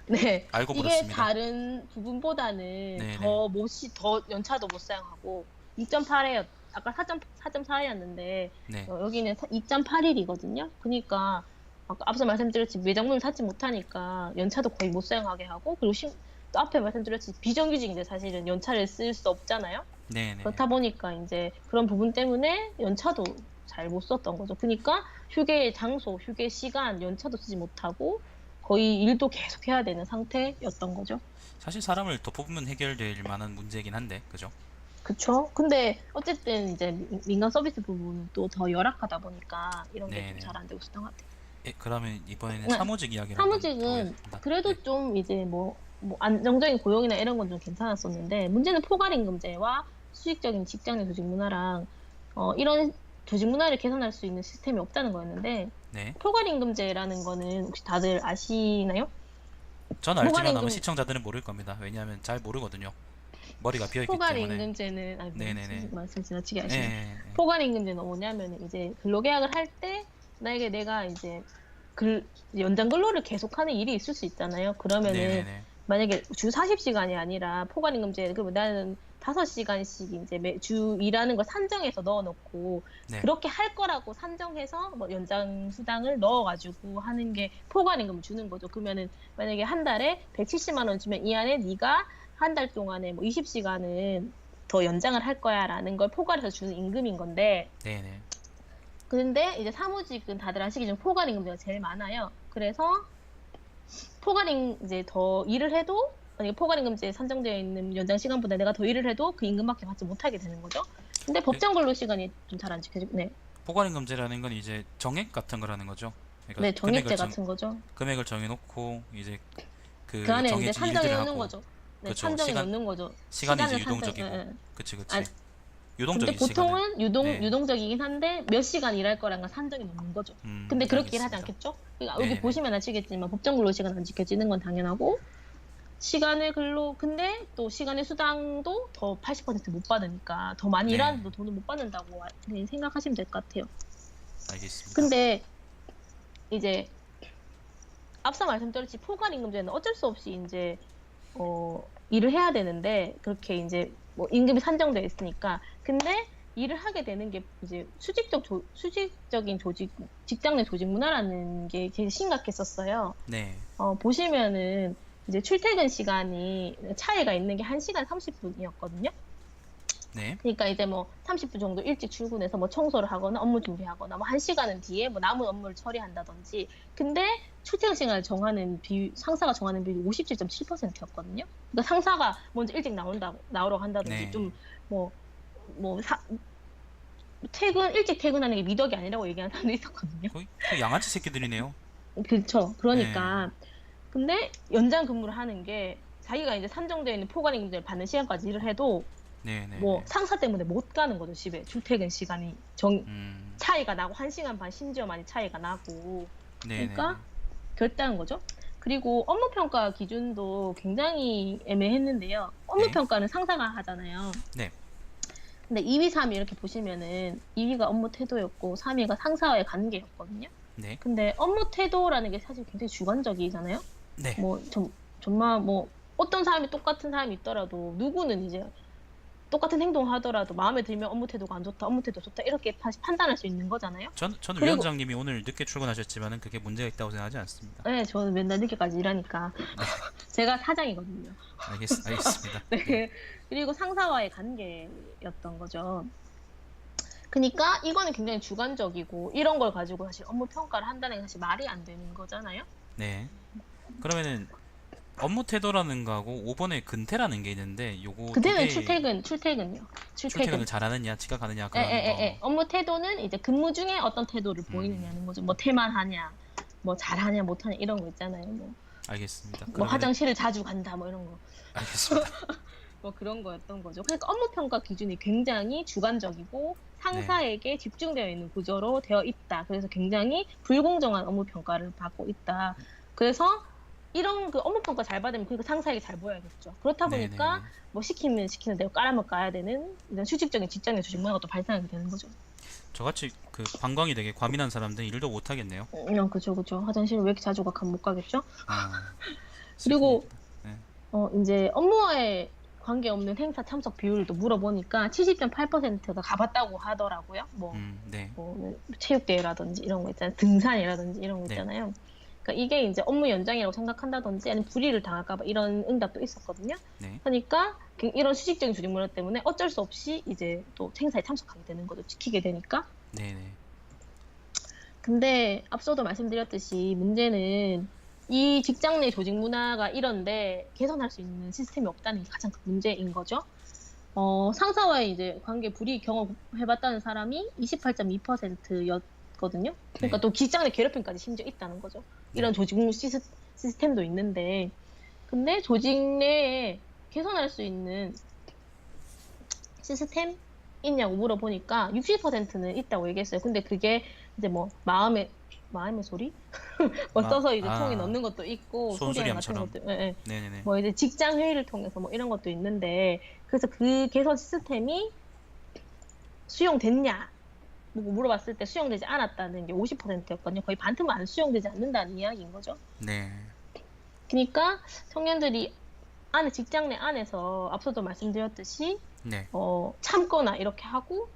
네, 알고 이게 물었습니다. 다른 부분보다는 네네. 더 연차도 못 사용하고 2.8에 아까 4.4였는데 네. 여기는 2.8일이거든요. 그러니까 아까 앞서 말씀드렸지 매장문을 닫지 못하니까 연차도 거의 못 사용하게 하고 그리고 또 앞에 말씀드렸지 비정규직인데 사실은 연차를 쓸 수 없잖아요. 네네. 그렇다 보니까 이제 그런 부분 때문에 연차도 잘 못 썼던 거죠. 그러니까 휴게 장소, 휴게 시간, 연차도 쓰지 못하고 거의 일도 계속 해야 되는 상태였던 거죠. 사실 사람을 더 뽑으면 해결될 만한 문제이긴 한데, 그죠? 그쵸? 근데 어쨌든 이제 민간 서비스 부분은 또 더 열악하다 보니까 이런 게 좀 네네. 잘 안 되고 있었던 것 같아요. 그러면 이번에는 네. 사무직 이야기를 한번 사무직은 해보겠습니다. 네. 그래도 좀 이제 뭐 안정적인 고용이나 이런 건 좀 괜찮았었는데 문제는 포괄임금제와 수직적인 직장 내 조직 문화랑 이런 조직 문화를 개선할 수 있는 시스템이 없다는 거였는데 네. 포괄임금제라는 거는 혹시 다들 아시나요? 전 알지만 아마 포괄임금 시청자들은 모를 겁니다. 왜냐하면 잘 모르거든요. 머리가 비어있기 때문에. 포괄임금제는 네네네. 말씀 지나치게 예. 하시네. 예, 예. 포괄임금제는 뭐냐면 이제 근로계약을 할 때 나에게 내가 이제 연장 근로를 계속하는 일이 있을 수 있잖아요. 그러면은 네네네. 만약에 주 40시간이 아니라 포괄임금제 그러면 나는 5시간씩 이제 매주 일하는 걸 산정해서 넣어놓고 네. 그렇게 할 거라고 산정해서 뭐 연장 수당을 넣어가지고 하는 게 포괄임금을 주는 거죠. 그러면은 만약에 한 달에 170만 원 주면 이 안에 네가 한 달 동안에 뭐 20시간은 더 연장을 할 거야라는 걸 포괄해서 주는 임금인 건데 네네. 근데 이제 사무직은 다들 아시겠지만 포괄임금제가 제일 많아요. 그래서 이제 더 일을 해도 만약에 포괄임금제에 산정되어 있는 연장 시간보다 내가 더 일을 해도 그 임금밖에 받지 못하게 되는 거죠. 근데 그 법정 근로 시간이 좀 잘 안 지켜지고, 네, 포괄임금제라는 건 이제 정액 같은 거라는 거죠. 그러니까 네 정액제 같은 거죠. 금액을 정해놓고 이제 그 그 안에 이제 정해진 산정해 일들을 놓는 하고, 거죠. 네, 그렇죠. 산정해 놓는 거죠. 시간이 이제 시간을 유동적이고, 예, 예. 그치 아, 그치. 근데 유동적인 시간을. 보통은 네. 유동적이긴 한데 몇 시간 일할 거라는 건 산정이 넘는 거죠. 근데 그렇게 일하지 알겠습니다. 않겠죠? 그러니까 여기 네네. 보시면 아시겠지만 법정 근로 시간 안 지켜지는 건 당연하고 근데 또 시간의 수당도 더 80%못 받으니까 더 많이 네. 일하는데도 돈을 못 받는다고 생각하시면 될 것 같아요. 알겠습니다. 근데 이제 앞서 말씀드렸듯이 포괄임금제는 어쩔 수 없이 이제 일을 해야 되는데 그렇게 이제 뭐 임금이 산정되어 있으니까. 근데 일을 하게 되는 게 이제 수직적인 직장 내 조직 문화라는 게 되게 심각했었어요. 네. 보시면은 이제 출퇴근 시간이 차이가 있는 게 1시간 30분이었거든요. 네. 그러니까 이제 뭐 30분 정도 일찍 출근해서 뭐 청소를 하거나 업무 준비하거나 뭐 1시간은 뒤에 뭐 남은 업무를 처리한다든지. 근데 출퇴근 시간을 상사가 정하는 비율이 57.7%였거든요. 그러니까 상사가 먼저 일찍 나오라고 한다든지 네. 좀 일찍 퇴근하는 게 미덕이 아니라고 얘기하는 사람도 있었거든요. 거의 양아치 새끼들이네요. 그렇죠. 그러니까. 네. 근데 연장 근무를 하는 게 자기가 이제 산정되어 있는 포괄임금제를 받는 시간까지 일을 해도 네, 네, 뭐 네. 상사 때문에 못 가는 거죠, 집에. 출퇴근 시간이 차이가 나고 1시간 반 심지어 많이 차이가 나고. 네, 네, 그러니까 네. 그랬다는 거죠. 그리고 업무 평가 기준도 굉장히 애매했는데요. 업무 네. 평가는 상사가 하잖아요. 네. 근데 2위, 3위 이렇게 보시면은 2위가 업무 태도였고 3위가 상사와의 관계였거든요. 네. 근데 업무 태도라는 게 사실 굉장히 주관적이잖아요. 네. 뭐 정말 뭐 어떤 사람이 똑같은 사람이 있더라도 누구는 이제 똑같은 행동을 하더라도 마음에 들면 업무 태도가 안 좋다, 업무 태도 좋다 이렇게 다시 판단할 수 있는 거잖아요. 저는 그리고 위원장님이 오늘 늦게 출근하셨지만은 그게 문제가 있다고 생각하지 않습니다. 네, 저는 맨날 늦게까지 일하니까 제가 사장이거든요. 알겠습니다. 네. 그리고 상사와의 관계였던 거죠. 그러니까 이거는 굉장히 주관적이고 이런 걸 가지고 사실 업무 평가를 한다는 게 사실 말이 안 되는 거잖아요. 네. 그러면은 업무 태도라는 거하고 5번에 근태라는 게 있는데 요거 그때는 두 개 출퇴근요. 출퇴근을 잘하느냐 지각하느냐 그런 거. 업무 태도는 이제 근무 중에 어떤 태도를 보이느냐는 거죠. 뭐 태만하냐, 뭐 잘하냐, 못하냐 이런 거 있잖아요. 뭐 알겠습니다. 뭐 그러면은 화장실을 자주 간다, 뭐 이런 거. 알겠습니다. 뭐 그런 거였던 거죠. 그러니까 업무 평가 기준이 굉장히 주관적이고 상사에게 집중되어 있는 구조로 되어 있다. 그래서 굉장히 불공정한 업무 평가를 받고 있다. 그래서 이런 그 업무 평가 잘 받으면 그러니까 상사에게 잘 보여야겠죠. 그렇다 보니까 네네네. 뭐 시키는 대로 까라면 까야 되는 이런 수직적인 직장 내 조직 문화가 또 발생하게 되는 거죠. 저같이 그 방광이 되게 과민한 사람들은 일도 못 하겠네요. 그죠. 화장실 왜 이렇게 자주 가면 못 가겠죠? 아, 그리고 슬픕니다. 네. 이제 업무와의 관계없는 행사 참석 비율도 물어보니까 70.8%가 가봤다고 하더라고요. 네. 뭐 체육대회라든지 이런 거 있잖아요. 등산이라든지 이런 거 네. 있잖아요. 그러니까 이게 이제 업무 연장이라고 생각한다든지 아니면 불이익을 당할까봐 이런 응답도 있었거든요. 네. 그러니까 이런 수직적인 조직 문화 때문에 어쩔 수 없이 이제 또 행사에 참석하게 되는 거죠. 지키게 되니까. 네네. 근데 앞서도 말씀드렸듯이 문제는 이 직장 내 조직 문화가 이런데 개선할 수 있는 시스템이 없다는 게 가장 큰 문제인 거죠. 상사와의 이제 관계 불이익 경험해봤다는 사람이 28.2%였거든요. 그러니까 네. 또 직장 내 괴롭힘까지 심지어 있다는 거죠. 이런 조직 시스템도 있는데, 근데 조직 내에 개선할 수 있는 시스템 있냐고 물어보니까 60%는 있다고 얘기했어요. 근데 그게 이제 뭐 마음의 소리? 뭐 써서 이제 통에 넣는 것도 있고 소리랑 같은 손수렴처럼. 것도 네네네. 뭐 이제 직장 회의를 통해서 뭐 이런 것도 있는데 그래서 그 개선 시스템이 수용됐냐? 뭐 물어봤을 때 수용되지 않았다는 게 50%였거든요. 거의 반틈은 안 수용되지 않는다는 이야기인 거죠. 네. 그러니까 청년들이 직장 내 안에서 앞서도 말씀드렸듯이 네. 참거나 이렇게 하고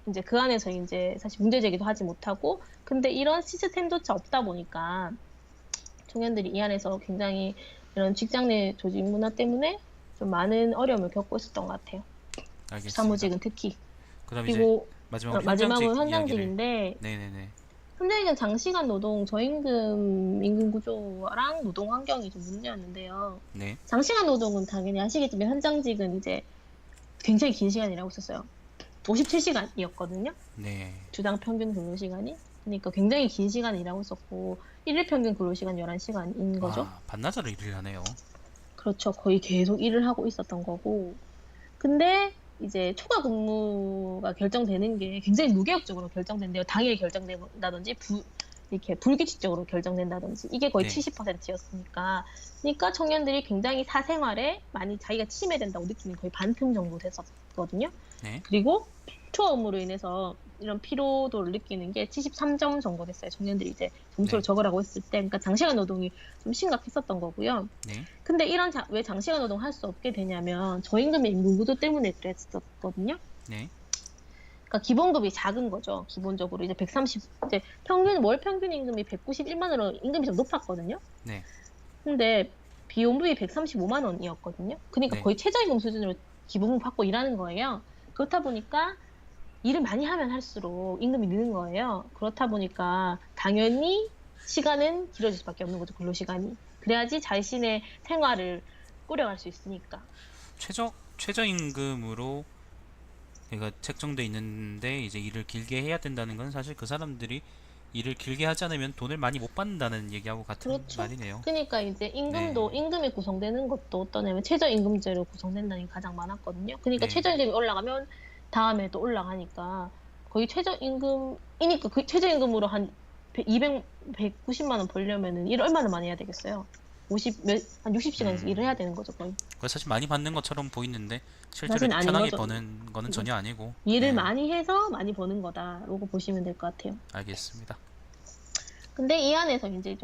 이제 그 안에서 이제 사실 문제 제기도 하지 못하고 근데 이런 시스템조차 없다 보니까 청년들이 이 안에서 굉장히 이런 직장 내 조직 문화 때문에 좀 많은 어려움을 겪고 있었던 것 같아요. 알겠습니다. 사무직은 특히. 그럼 이제 그리고 마지막으로 현장직인데 네네네. 현장직은 장시간 노동, 저임금 임금 구조랑 노동 환경이 좀 문제였는데요. 네. 장시간 노동은 당연히 아시겠지만 현장직은 이제 굉장히 긴 시간 일하고 있었어요. 57시간이었거든요. 네. 주당 평균 근로 시간이. 그러니까 굉장히 긴 시간 일하고 있었고 1일 평균 근로 시간 11시간인 거죠. 와, 반나절을 일을 하네요. 그렇죠. 거의 계속 일을 하고 있었던 거고. 근데 이제 초과 근무가 결정되는 게 굉장히 무계획적으로 결정된대요. 당일 결정된다든지 이렇게 불규칙적으로 결정된다든지 이게 거의 네. 70%였으니까 그러니까 청년들이 굉장히 사생활에 많이 자기가 침해된다고 느끼는 거의 반틈 정도 됐었거든요. 네. 그리고 초과 근무로 인해서 이런 피로도를 느끼는 게 73점 정도 됐어요. 청년들이 이제 점수를 네. 적으라고 했을 때. 그러니까 장시간 노동이 좀 심각했었던 거고요. 네. 근데 왜 장시간 노동 할 수 없게 되냐면 저임금의 임금구조 때문에 그랬었거든요. 네. 그러니까 기본급이 작은 거죠. 기본적으로 이제 이제 월 평균 임금이 191만 원으로 임금이 좀 높았거든요. 네. 근데 비용부이 135만 원이었거든요. 그러니까 네. 거의 최저임금 수준으로 기본급 받고 일하는 거예요. 그렇다 보니까 일을 많이 하면 할수록 임금이 느는 거예요. 그렇다 보니까 당연히 시간은 길어질 수밖에 없는 거죠. 근로시간이. 그래야지 자신의 생활을 꾸려갈 수 있으니까. 최저임금으로 얘가 책정돼 있는데 이제 일을 길게 해야 된다는 건 사실 그 사람들이 일을 길게 하지 않으면 돈을 많이 못 받는다는 얘기하고 같은 그렇죠. 말이네요. 그러니까 이제 네. 임금이 구성되는 것도 어떠냐면 최저임금제로 구성된다는 게 가장 많았거든요. 그러니까 네. 최저임금이 올라가면 다음에 또 올라가니까 거의 최저임금이니까 그 최저임금으로 한 190만 원 벌려면은 일을 얼마나 많이 해야 되겠어요? 한 60시간씩 일을 해야 되는 거죠, 거의. 그거 사실 많이 받는 것처럼 보이는데 실제로 사실은 이렇게 아닌 편하게 거죠. 버는 거는 전혀 아니고. 일을 네. 많이 해서 많이 버는 거다라고 보시면 될 것 같아요. 알겠습니다. 근데 이 안에서 이제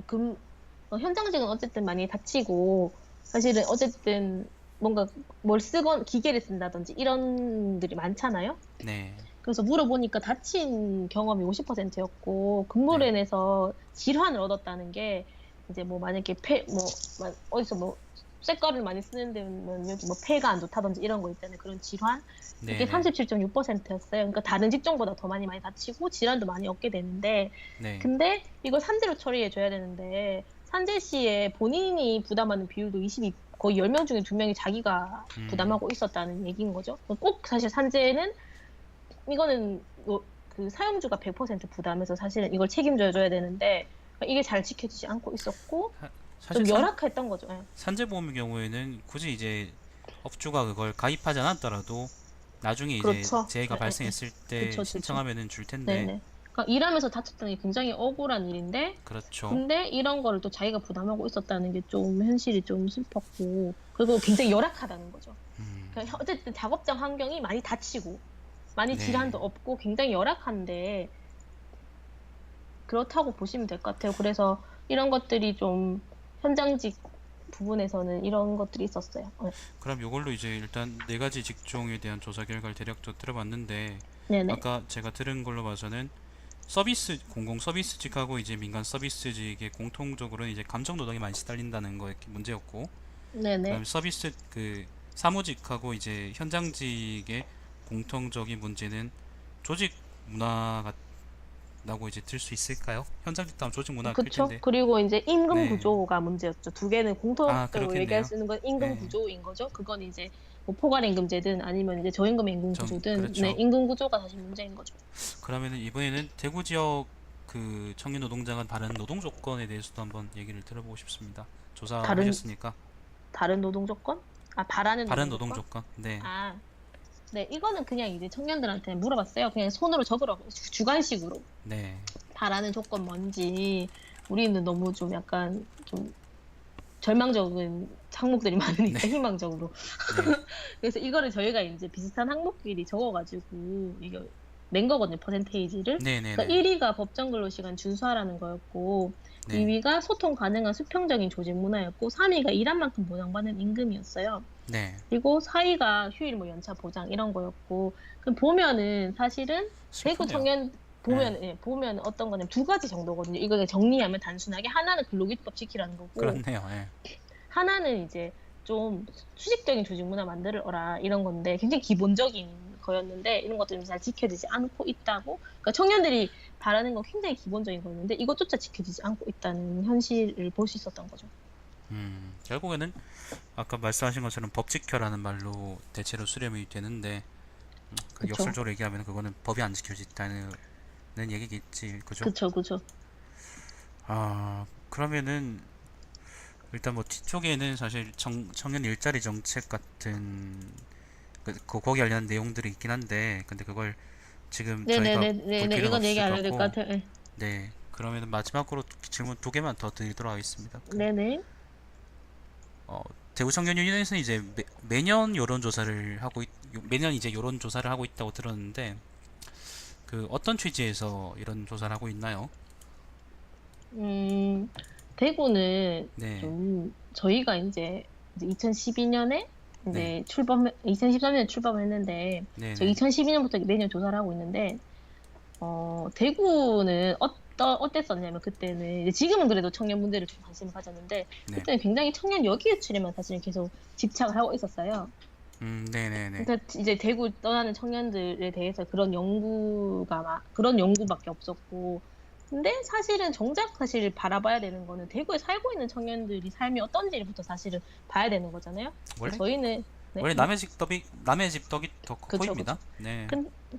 현장직은 어쨌든 많이 다치고, 사실은 어쨌든 뭔가 뭘 기계를 쓴다든지 이런 들이 많잖아요. 네. 그래서 물어보니까 다친 경험이 50%였고, 근무로 네. 인해서 질환을 얻었다는 게, 이제 뭐 만약에 어디서 쇳가루를 많이 쓰는 데면 여기 뭐 폐가 안 좋다든지 이런 거 있잖아요. 그런 질환. 이게 네. 네. 37.6%였어요. 그러니까 다른 직종보다 더 많이 다치고 질환도 많이 얻게 되는데, 네. 근데 이걸 산재로 처리해 줘야 되는데 산재 시에 본인이 부담하는 비율도 거의 10명 중에 2명이 자기가 부담하고 있었다는 얘기인 거죠. 꼭 사실 산재는 이거는 그 사용주가 100% 부담해서 사실은 이걸 책임져 줘야 되는데 이게 잘 지켜지지 않고 있었고 사실 좀 열악했던 거죠. 예. 산재보험의 경우에는 굳이 이제 업주가 그걸 가입하지 않았더라도 나중에 이제 그렇죠. 재해가 예, 예, 예. 발생했을 때 그쵸, 그쵸. 신청하면은 줄 텐데. 네네. 그러니까 일하면서 다쳤다는 게 굉장히 억울한 일인데, 그렇죠. 근데 이런 거를 또 자기가 부담하고 있었다는 게 좀 현실이 좀 슬펐고, 그리고 굉장히 열악하다는 거죠. 그러니까 어쨌든 작업장 환경이 많이 다치고, 많이 네. 질환도 없고, 굉장히 열악한데, 그렇다고 보시면 될 것 같아요. 그래서 이런 것들이 좀 현장직 부분에서는 이런 것들이 있었어요. 네. 그럼 이걸로 이제 일단 네 가지 직종에 대한 조사 결과를 대략적으로 들어봤는데, 네네. 아까 제가 들은 걸로 봐서는 공공 서비스직하고 이제 민간 서비스직의 공통적으로 이제 감정 노동이 많이 시달린다는 거 문제였고, 네네. 그다음에 사무직하고 이제 현장직의 공통적인 문제는 조직 문화라고 이제 들 수 있을까요? 현장직도 하면 조직 문화가 클 그쵸. 텐데. 그리고 이제 임금 네. 구조가 문제였죠. 두 개는 공통적으로 얘기할 그렇겠네요. 수 있는 건 임금 네. 구조인 거죠. 그건 이제 뭐 포괄임금제든 아니면 이제 저임금 임금 구조든, 네, 그렇죠. 임금 구조가 사실 문제인 거죠. 그러면은 이번에는 대구 지역 그 청년 노동자가 바른 노동 조건에 대해서도 한번 얘기를 들어보고 싶습니다. 다른 조사하셨으니까. 다른 노동 조건? 바라는 바른 노동 노동 조건? 조건. 네. 아, 네, 이거는 그냥 이제 청년들한테 물어봤어요. 그냥 손으로 적으라고 주관식으로 네. 바라는 조건 뭔지. 우리는 너무 좀 약간 좀 절망적인 항목들이 많으니까 희망적으로. 네. 그래서 이거를 저희가 이제 비슷한 항목끼리 적어가지고 이거 낸 거거든요, 퍼센테이지를. 그러니까 네네네. 1위가 법정 근로시간 준수하라는 거였고, 네. 2위가 소통 가능한 수평적인 조직 문화였고, 3위가 일한 만큼 보장받는 임금이었어요. 네. 그리고 4위가 휴일 뭐 연차 보장 이런 거였고, 그럼 보면은 사실은 대구 슬프네요. 청년 보면 어떤 거냐면 두 가지 정도거든요. 이거 그냥 정리하면 단순하게 하나는 근로기준법 지키라는 거고, 그렇네요. 예. 하나는 이제 좀 수직적인 조직 문화 만들어라 이런 건데, 굉장히 기본적인 거였는데 이런 것들이 잘 지켜지지 않고 있다고. 그러니까 청년들이 바라는 건 굉장히 기본적인 거였는데 이것조차 지켜지지 않고 있다는 현실을 볼 수 있었던 거죠. 결국에는 아까 말씀하신 것처럼 법 지켜라는 말로 대체로 수렴이 되는데, 그 그쵸? 역설적으로 얘기하면 그거는 법이 안 지켜진다는 얘기겠지. 그죠? 그쵸. 그러면은 일단 뭐 뒤쪽에는 사실 청년 일자리 정책 같은 거기 관련한 내용들이 있긴 한데, 근데 그걸 지금 저희가 볼 네네네네. 필요는 이건 얘기 없을 안 것 해도 될 것 같고. 같아요. 네. 네. 그러면 마지막으로 질문 두 개만 더 드리도록 하겠습니다. 네네. 어, 대구 청년유니온에서는 이제 매년 여론조사를 하고 매년 이제 여론조사를 하고 있다고 들었는데, 그 어떤 취지에서 이런 조사를 하고 있나요? 음, 대구는 네, 좀 저희가 이제 2012년에 네, 이제 2013년에 출범했는데 저 네네, 2012년부터 매년 조사를 하고 있는데 대구는 어땠었냐면 그때는 이제 지금은 그래도 청년 문제를 좀 관심을 가졌는데 네, 그때는 굉장히 청년 여기유출에만 사실은 계속 집착을 하고 있었어요. 네네네, 그러니까 이제 대구 떠나는 청년들에 대해서 그런 연구밖에 없었고 근데 사실은 정작 사실 바라봐야 되는 거는 대구에 살고 있는 청년들이 삶이 어떤지부터 사실은 봐야 되는 거잖아요. 원래 저희는 네, 원래 남의 집 덕이 더 커 그쵸, 보입니다. 그쵸. 네,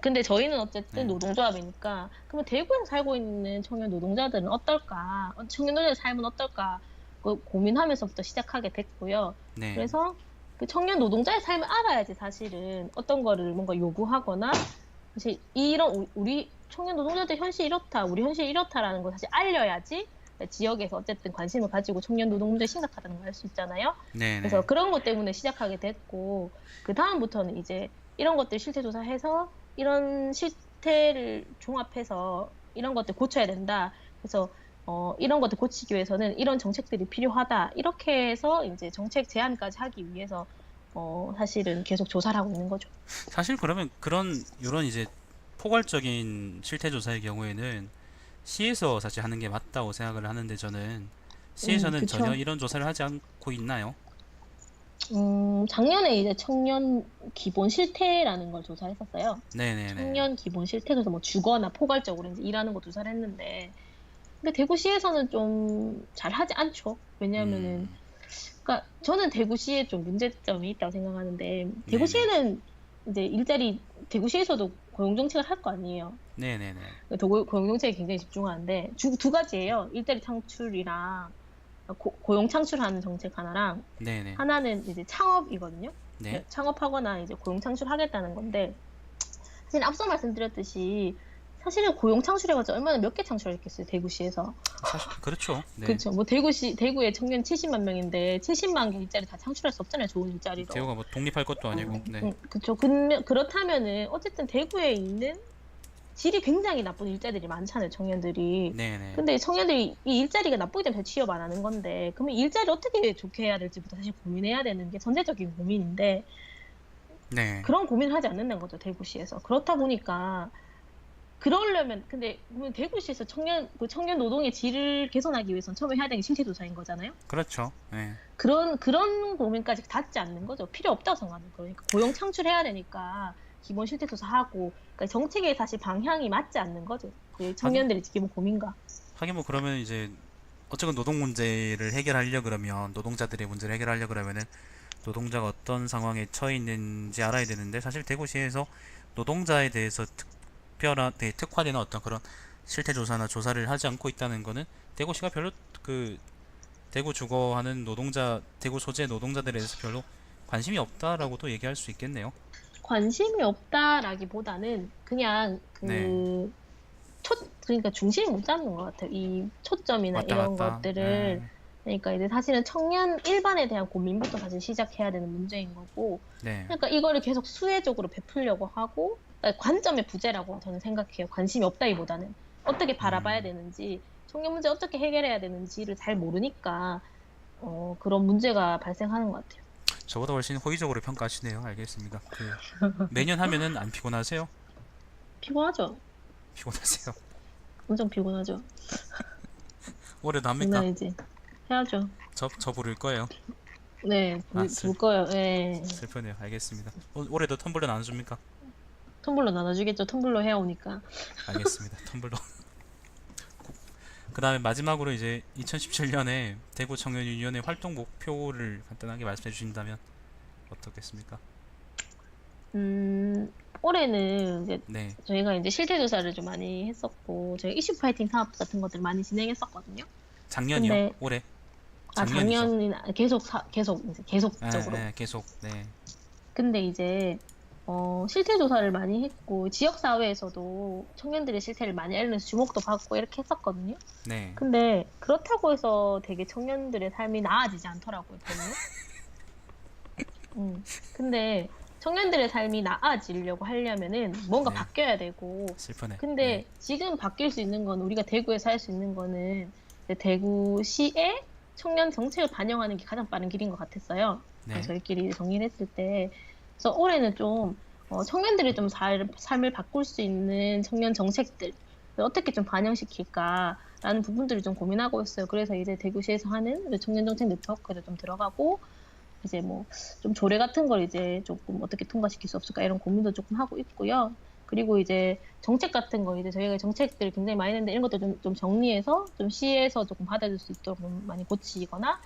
근데 저희는 어쨌든 네, 노동조합이니까, 그러면 대구에 살고 있는 청년 노동자들은 어떨까? 청년 노동자의 삶은 어떨까? 고민하면서부터 시작하게 됐고요. 네, 그래서 그 청년 노동자의 삶을 알아야지 사실은 어떤 거를 뭔가 요구하거나, 사실 우리 청년 노동자들 현실이 이렇다, 우리 현실이 이렇다라는 걸 사실 알려야지 지역에서 어쨌든 관심을 가지고 청년 노동 문제 심각하다는 걸 알 수 있잖아요. 그래서 네네. 그런 것 때문에 시작하게 됐고, 그 다음부터는 이제 이런 것들 실태 조사해서 이런 실태를 종합해서 이런 것들 고쳐야 된다. 그래서 이런 것들 고치기 위해서는 이런 정책들이 필요하다. 이렇게 해서 이제 정책 제안까지 하기 위해서 사실은 계속 조사를 하고 있는 거죠. 사실 그러면 그런 이런 이제 포괄적인 실태 조사의 경우에는 시에서 사실 하는 게 맞다고 생각을 하는데 저는 시에서는 전혀 그쵸. 이런 조사를 하지 않고 있나요? 작년에 이제 청년 기본 실태라는 걸 조사했었어요. 네네네. 청년 기본 실태, 그래서 뭐 주거나 포괄적으로 이제 일하는 거 조사를 했는데, 근데 대구시에서는 좀 잘하지 않죠. 왜냐하면은 음, 그러니까 저는 대구시에 좀 문제점이 있다고 생각하는데 네네. 대구시에는 이제 대구시에서도 고용정책을 할 거 아니에요. 네네네. 고용정책에 굉장히 집중하는데 두 가지예요. 일자리 창출이랑 고용 창출하는 정책 하나랑 네네. 하나는 이제 창업이거든요. 네. 창업하거나 이제 고용 창출하겠다는 건데 사실 앞서 말씀드렸듯이 사실은 고용 창출해봤자 얼마나 몇 개 창출했겠어요, 대구시에서. 사실 그렇죠. 네. 그렇죠. 뭐 대구에 청년 70만 명인데 70만 개 일자리 다 창출할 수 없잖아요. 좋은 일자리로. 대우가 뭐 독립할 것도 아니고. 네. 그렇죠. 그렇다면은 어쨌든 대구에 있는 질이 굉장히 나쁜 일자리들이 많잖아요. 청년들이. 네네. 근데 청년들이 이 일자리가 나쁘기 때문에 취업 안 하는 건데 그러면 일자리 어떻게 좋게 해야 될지부터 사실 고민해야 되는 게 전제적인 고민인데 네. 그런 고민을 하지 않는다는 거죠. 대구시에서. 그렇다 보니까 그러려면 근데 그러면 대구시에서 청년 노동의 질을 개선하기 위해서는 처음에 해야 되는 게 실태조사인 거잖아요. 그렇죠. 네. 그런 고민까지 닿지 않는 거죠. 필요 없다고 생각하는 거예요. 그러니까 고용 창출해야 되니까 기본 실태조사하고 그러니까 정책의 사실 방향이 맞지 않는 거죠. 그 하긴 청년들의 기본 고민과. 하긴 뭐 그러면 이제 어쨌든 노동 문제를 해결하려 그러면 노동자들의 문제를 해결하려 그러면은 노동자가 어떤 상황에 처해 있는지 알아야 되는데 사실 대구시에서 노동자에 대해서 특화되는 어떤 그런 실태 조사나 조사를 하지 않고 있다는 거는 대구시가 별로 그 대구 주거하는 대구 소재 노동자들에 대해서 별로 관심이 없다라고도 얘기할 수 있겠네요. 관심이 없다라기보다는 그냥 네, 그러니까 중심을 못 잡는 것 같아요. 이 초점이나 왔다 이런 갔다. 것들을. 네, 그러니까 이제 사실은 청년 일반에 대한 고민부터 사실 시작해야 되는 문제인 거고. 네, 그러니까 이거를 계속 수혜적으로 베풀려고 하고, 그러니까 관점의 부재라고 저는 생각해요. 관심이 없다기보다는. 어떻게 바라봐야 음, 되는지, 청년 문제 어떻게 해결해야 되는지를 잘 모르니까, 그런 문제가 발생하는 것 같아요. 저보다 훨씬 호의적으로 평가하시네요. 알겠습니다. 매년 하면은 안 피곤하세요? 피곤하죠? 피곤하세요. 엄청 피곤하죠? 올해도 장난 합니까? 아니지? 해야죠. 저 부를 거예요. 네, 아, 불 거예요. 네. 슬프네요. 알겠습니다. 올해도 텀블러 나눠줍니까? 텀블러 나눠주겠죠. 텀블러 해오니까. 알겠습니다. 텀블러. 그 다음에 마지막으로 이제 2017년에 대구 청년유니온의 활동 목표를 간단하게 말씀해 주신다면 어떻겠습니까? 올해는 이제 네. 저희가 이제 실태 조사를 좀 많이 했었고, 저희 이슈 파이팅 사업 같은 것들 많이 진행했었거든요. 작년이요? 근데, 올해? 작년이죠. 작년이나 이제 계속적으로. 계속. 네. 근데 이제, 실태 조사를 많이 했고, 지역사회에서도 청년들의 실태를 많이 알면서 주목도 받고 이렇게 했었거든요. 네. 근데 그렇다고 해서 되게 청년들의 삶이 나아지지 않더라고요, 별로. 근데 청년들의 삶이 나아지려고 하려면은 뭔가 네. 바뀌어야 되고, 슬프네. 근데 네. 지금 바뀔 수 있는 건, 우리가 대구에서 할 수 있는 거는 이제 대구시의 청년 정책을 반영하는 게 가장 빠른 길인 것 같았어요. 네. 저희끼리 정리를 했을 때. 그래서 올해는 좀 청년들이 좀 삶을 바꿀 수 있는 청년 정책들 어떻게 좀 반영시킬까라는 부분들을 좀 고민하고 있어요. 그래서 이제 대구시에서 하는 청년 정책 네트워크에도 좀 들어가고, 이제 뭐 좀 조례 같은 걸 이제 조금 어떻게 통과시킬 수 없을까 이런 고민도 조금 하고 있고요. 그리고 이제 정책 같은 거, 이제 저희가 정책들 굉장히 많이 했는데 이런 것도 좀 정리해서 좀 시에서 조금 받아줄 수 있도록 좀 많이 고치거나,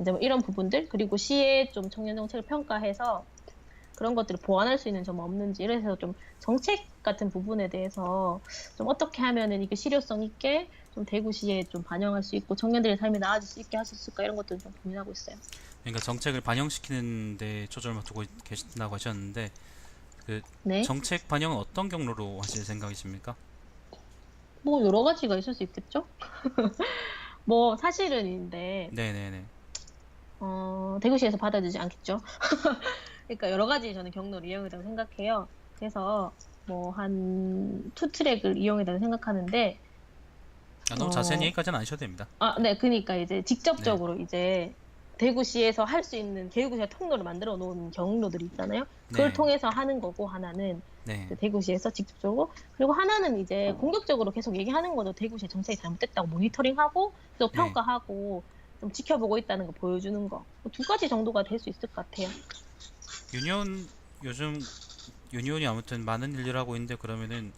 이제 뭐 이런 부분들, 그리고 시의 좀 청년 정책을 평가해서 그런 것들을 보완할 수 있는 점 없는지, 이래서 좀 정책 같은 부분에 대해서 좀 어떻게 하면은 이게 실효성 있게 좀 대구시에 좀 반영할 수 있고 청년들의 삶이 나아질 수 있게 할 수 있을까, 이런 것들을 좀 고민하고 있어요. 그러니까 정책을 반영시키는 데 초점을 두고 계신다고 하셨는데 그 네. 정책 반영은 어떤 경로로 하실 생각이십니까? 뭐 여러 가지가 있을 수 있겠죠? 뭐 사실은인데 네네네. 대구시에서 받아주지 않겠죠? 그러니까 여러 가지 저는 경로를 이용했다고 생각해요. 그래서 뭐 한 투 트랙을 이용했다고 생각하는데, 너무 자세한 어, 얘기까지는 안 하셔도 됩니다. 네, 그러니까 이제 네. 직접적으로 이제 대구시에서 할 수 있는 대구시가 통로를 만들어 놓은 경로들이 있잖아요. 그걸 네. 통해서 하는 거고, 하나는 네. 이제 대구시에서 직접적으로, 그리고 하나는 이제 공격적으로 계속 얘기하는 거죠. 대구시의 정책이 잘못됐다고 모니터링하고 또 네. 평가하고 좀 지켜보고 있다는 거 보여주는 거. 두 가지 정도가 될 수 있을 것 같아요. 유니온 요즘 유니온이 아무튼 많은 일을 하고 있는데 그러면은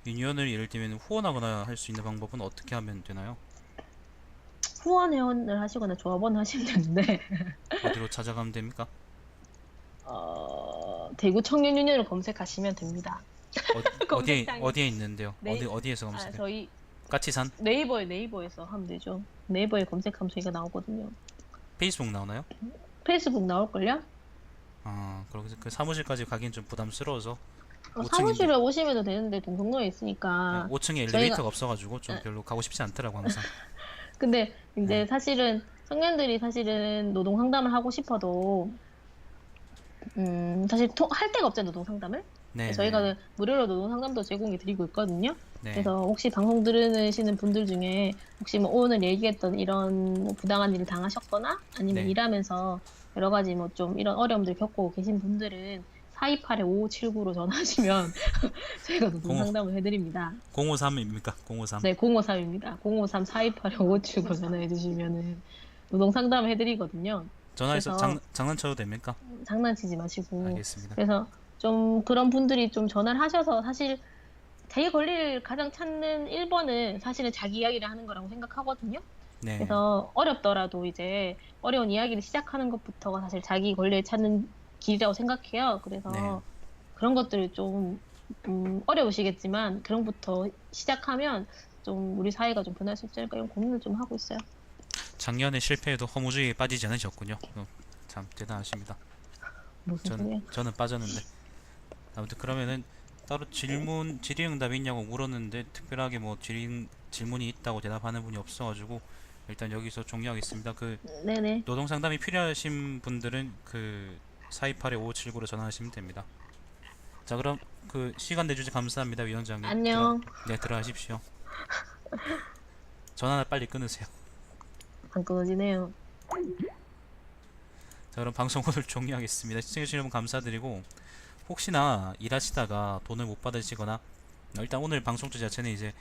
유니온을 예를 들면 후원하거나 할 수 있는 방법은 어떻게 하면 되나요? 후원 회원을 하시거나 조합원 하시면 되는데, 어디로 찾아가면 됩니까? 대구 청년 유니온을 검색하시면 됩니다. 어디에 검색창에. 어디에 있는데요? 네, 어디에서 검색해? 저희 까치산? 네이버에서 하면 되죠. 네이버에 검색하면 저희가 나오거든요. 페이스북 나오나요? 페이스북 나올걸요? 그렇게 그 사무실까지 가긴 좀 부담스러워서 5층인데 사무실에 오시면 되는데 동성로에 있으니까 5층에 저희가 엘리베이터가 없어가지고 좀 별로 가고 싶지 않더라고 항상. 근데 네. 이제 사실은 청년들이 사실은 노동 상담을 하고 싶어도 사실 할 데가 없잖아요, 노동 상담을. 네네. 저희가 무료로 노동 상담도 제공해 드리고 있거든요. 네. 그래서 혹시 방송 들으시는 분들 중에 혹시 뭐 오늘 얘기했던 이런 뭐 부당한 일을 당하셨거나 아니면 네. 일하면서 여러 가지 뭐 좀 이런 어려움들 겪고 계신 분들은 428-5579로 전화하시면 저희가 노동 05, 상담을 해드립니다. 053입니까? 053. 네, 053입니다. 053-428-5579로 전화해 주시면은 노동 상담을 해드리거든요. 전화해서 그래서 장난쳐도 됩니까? 장난치지 마시고. 알겠습니다. 그래서 좀 그런 분들이 좀 전화를 하셔서, 사실 자기 권리를 가장 찾는 1번은 사실은 자기 이야기를 하는 거라고 생각하거든요. 네. 그래서 어렵더라도 이제 어려운 이야기를 시작하는 것부터가 사실 자기 권리를 찾는 길이라고 생각해요. 네. 그래서 그런 것들을 좀 어려우시겠지만 그런 것부터 시작하면 좀 우리 사회가 좀 변할 수 있지 않을까, 이런 고민을 좀 하고 있어요. 작년에 실패해도 허무주의에 빠지지 않으셨군요. 참 대단하십니다. 무슨 저는 소리야? 저는 빠졌는데. 아무튼 그러면은 따로 질의응답이 있냐고 물었는데 특별하게 뭐 질문이 있다고 대답하는 분이 없어가지고 일단 여기서 종료하겠습니다. 그 네네. 노동 상담이 필요하신 분들은 그 428-5579로 전화하시면 됩니다. 자, 그럼 그 시간 내주셔서 감사합니다, 위원장님. 안녕. 네, 들어가십시오. 전화를 빨리 끊으세요. 안 끊어지네요. 자, 그럼 방송 오늘 종료하겠습니다. 시청해주신 여러분 감사드리고 혹시나 일하시다가 돈을 못 받으시거나 일단 오늘 방송 주 자체는 이제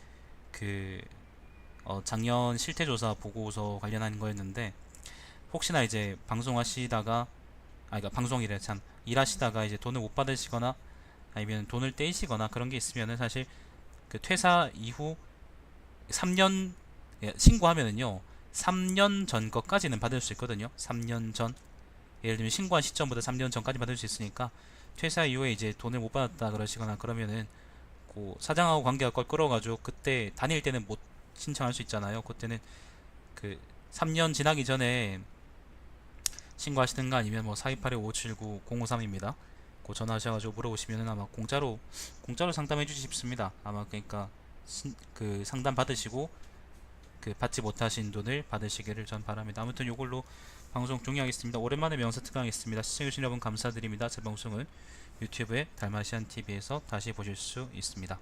그 작년 실태조사 보고서 관련한 거였는데 혹시나 이제 방송하시다가 그러니까 방송이래 참 일하시다가 이제 돈을 못 받으시거나 아니면 돈을 떼시거나 그런 게 있으면은 사실 그 퇴사 이후 3년 신고하면은요 3년 전 것까지는 받을 수 있거든요. 3년 전 예를 들면 신고한 시점보다 3년 전까지 받을 수 있으니까 퇴사 이후에 이제 돈을 못 받았다 그러시거나 그러면은 그 사장하고 관계가 껄끄러워가지고 그때 다닐 때는 못 신청할 수 있잖아요. 그때는 그 3년 지나기 전에 신고하시든가 아니면 뭐 428-5579 053입니다. 그 전화하셔가지고 물어보시면은 아마 공짜로 상담해 주시 싶습니다. 아마 그러니까 그 상담 받으시고 그 받지 못하신 돈을 받으시기를 전 바랍니다. 아무튼 요걸로 방송 종료하겠습니다. 오랜만에 명사 특강했습니다. 시청해주신 여러분 감사드립니다. 제 방송은 유튜브에 달마시안 TV에서 다시 보실 수 있습니다.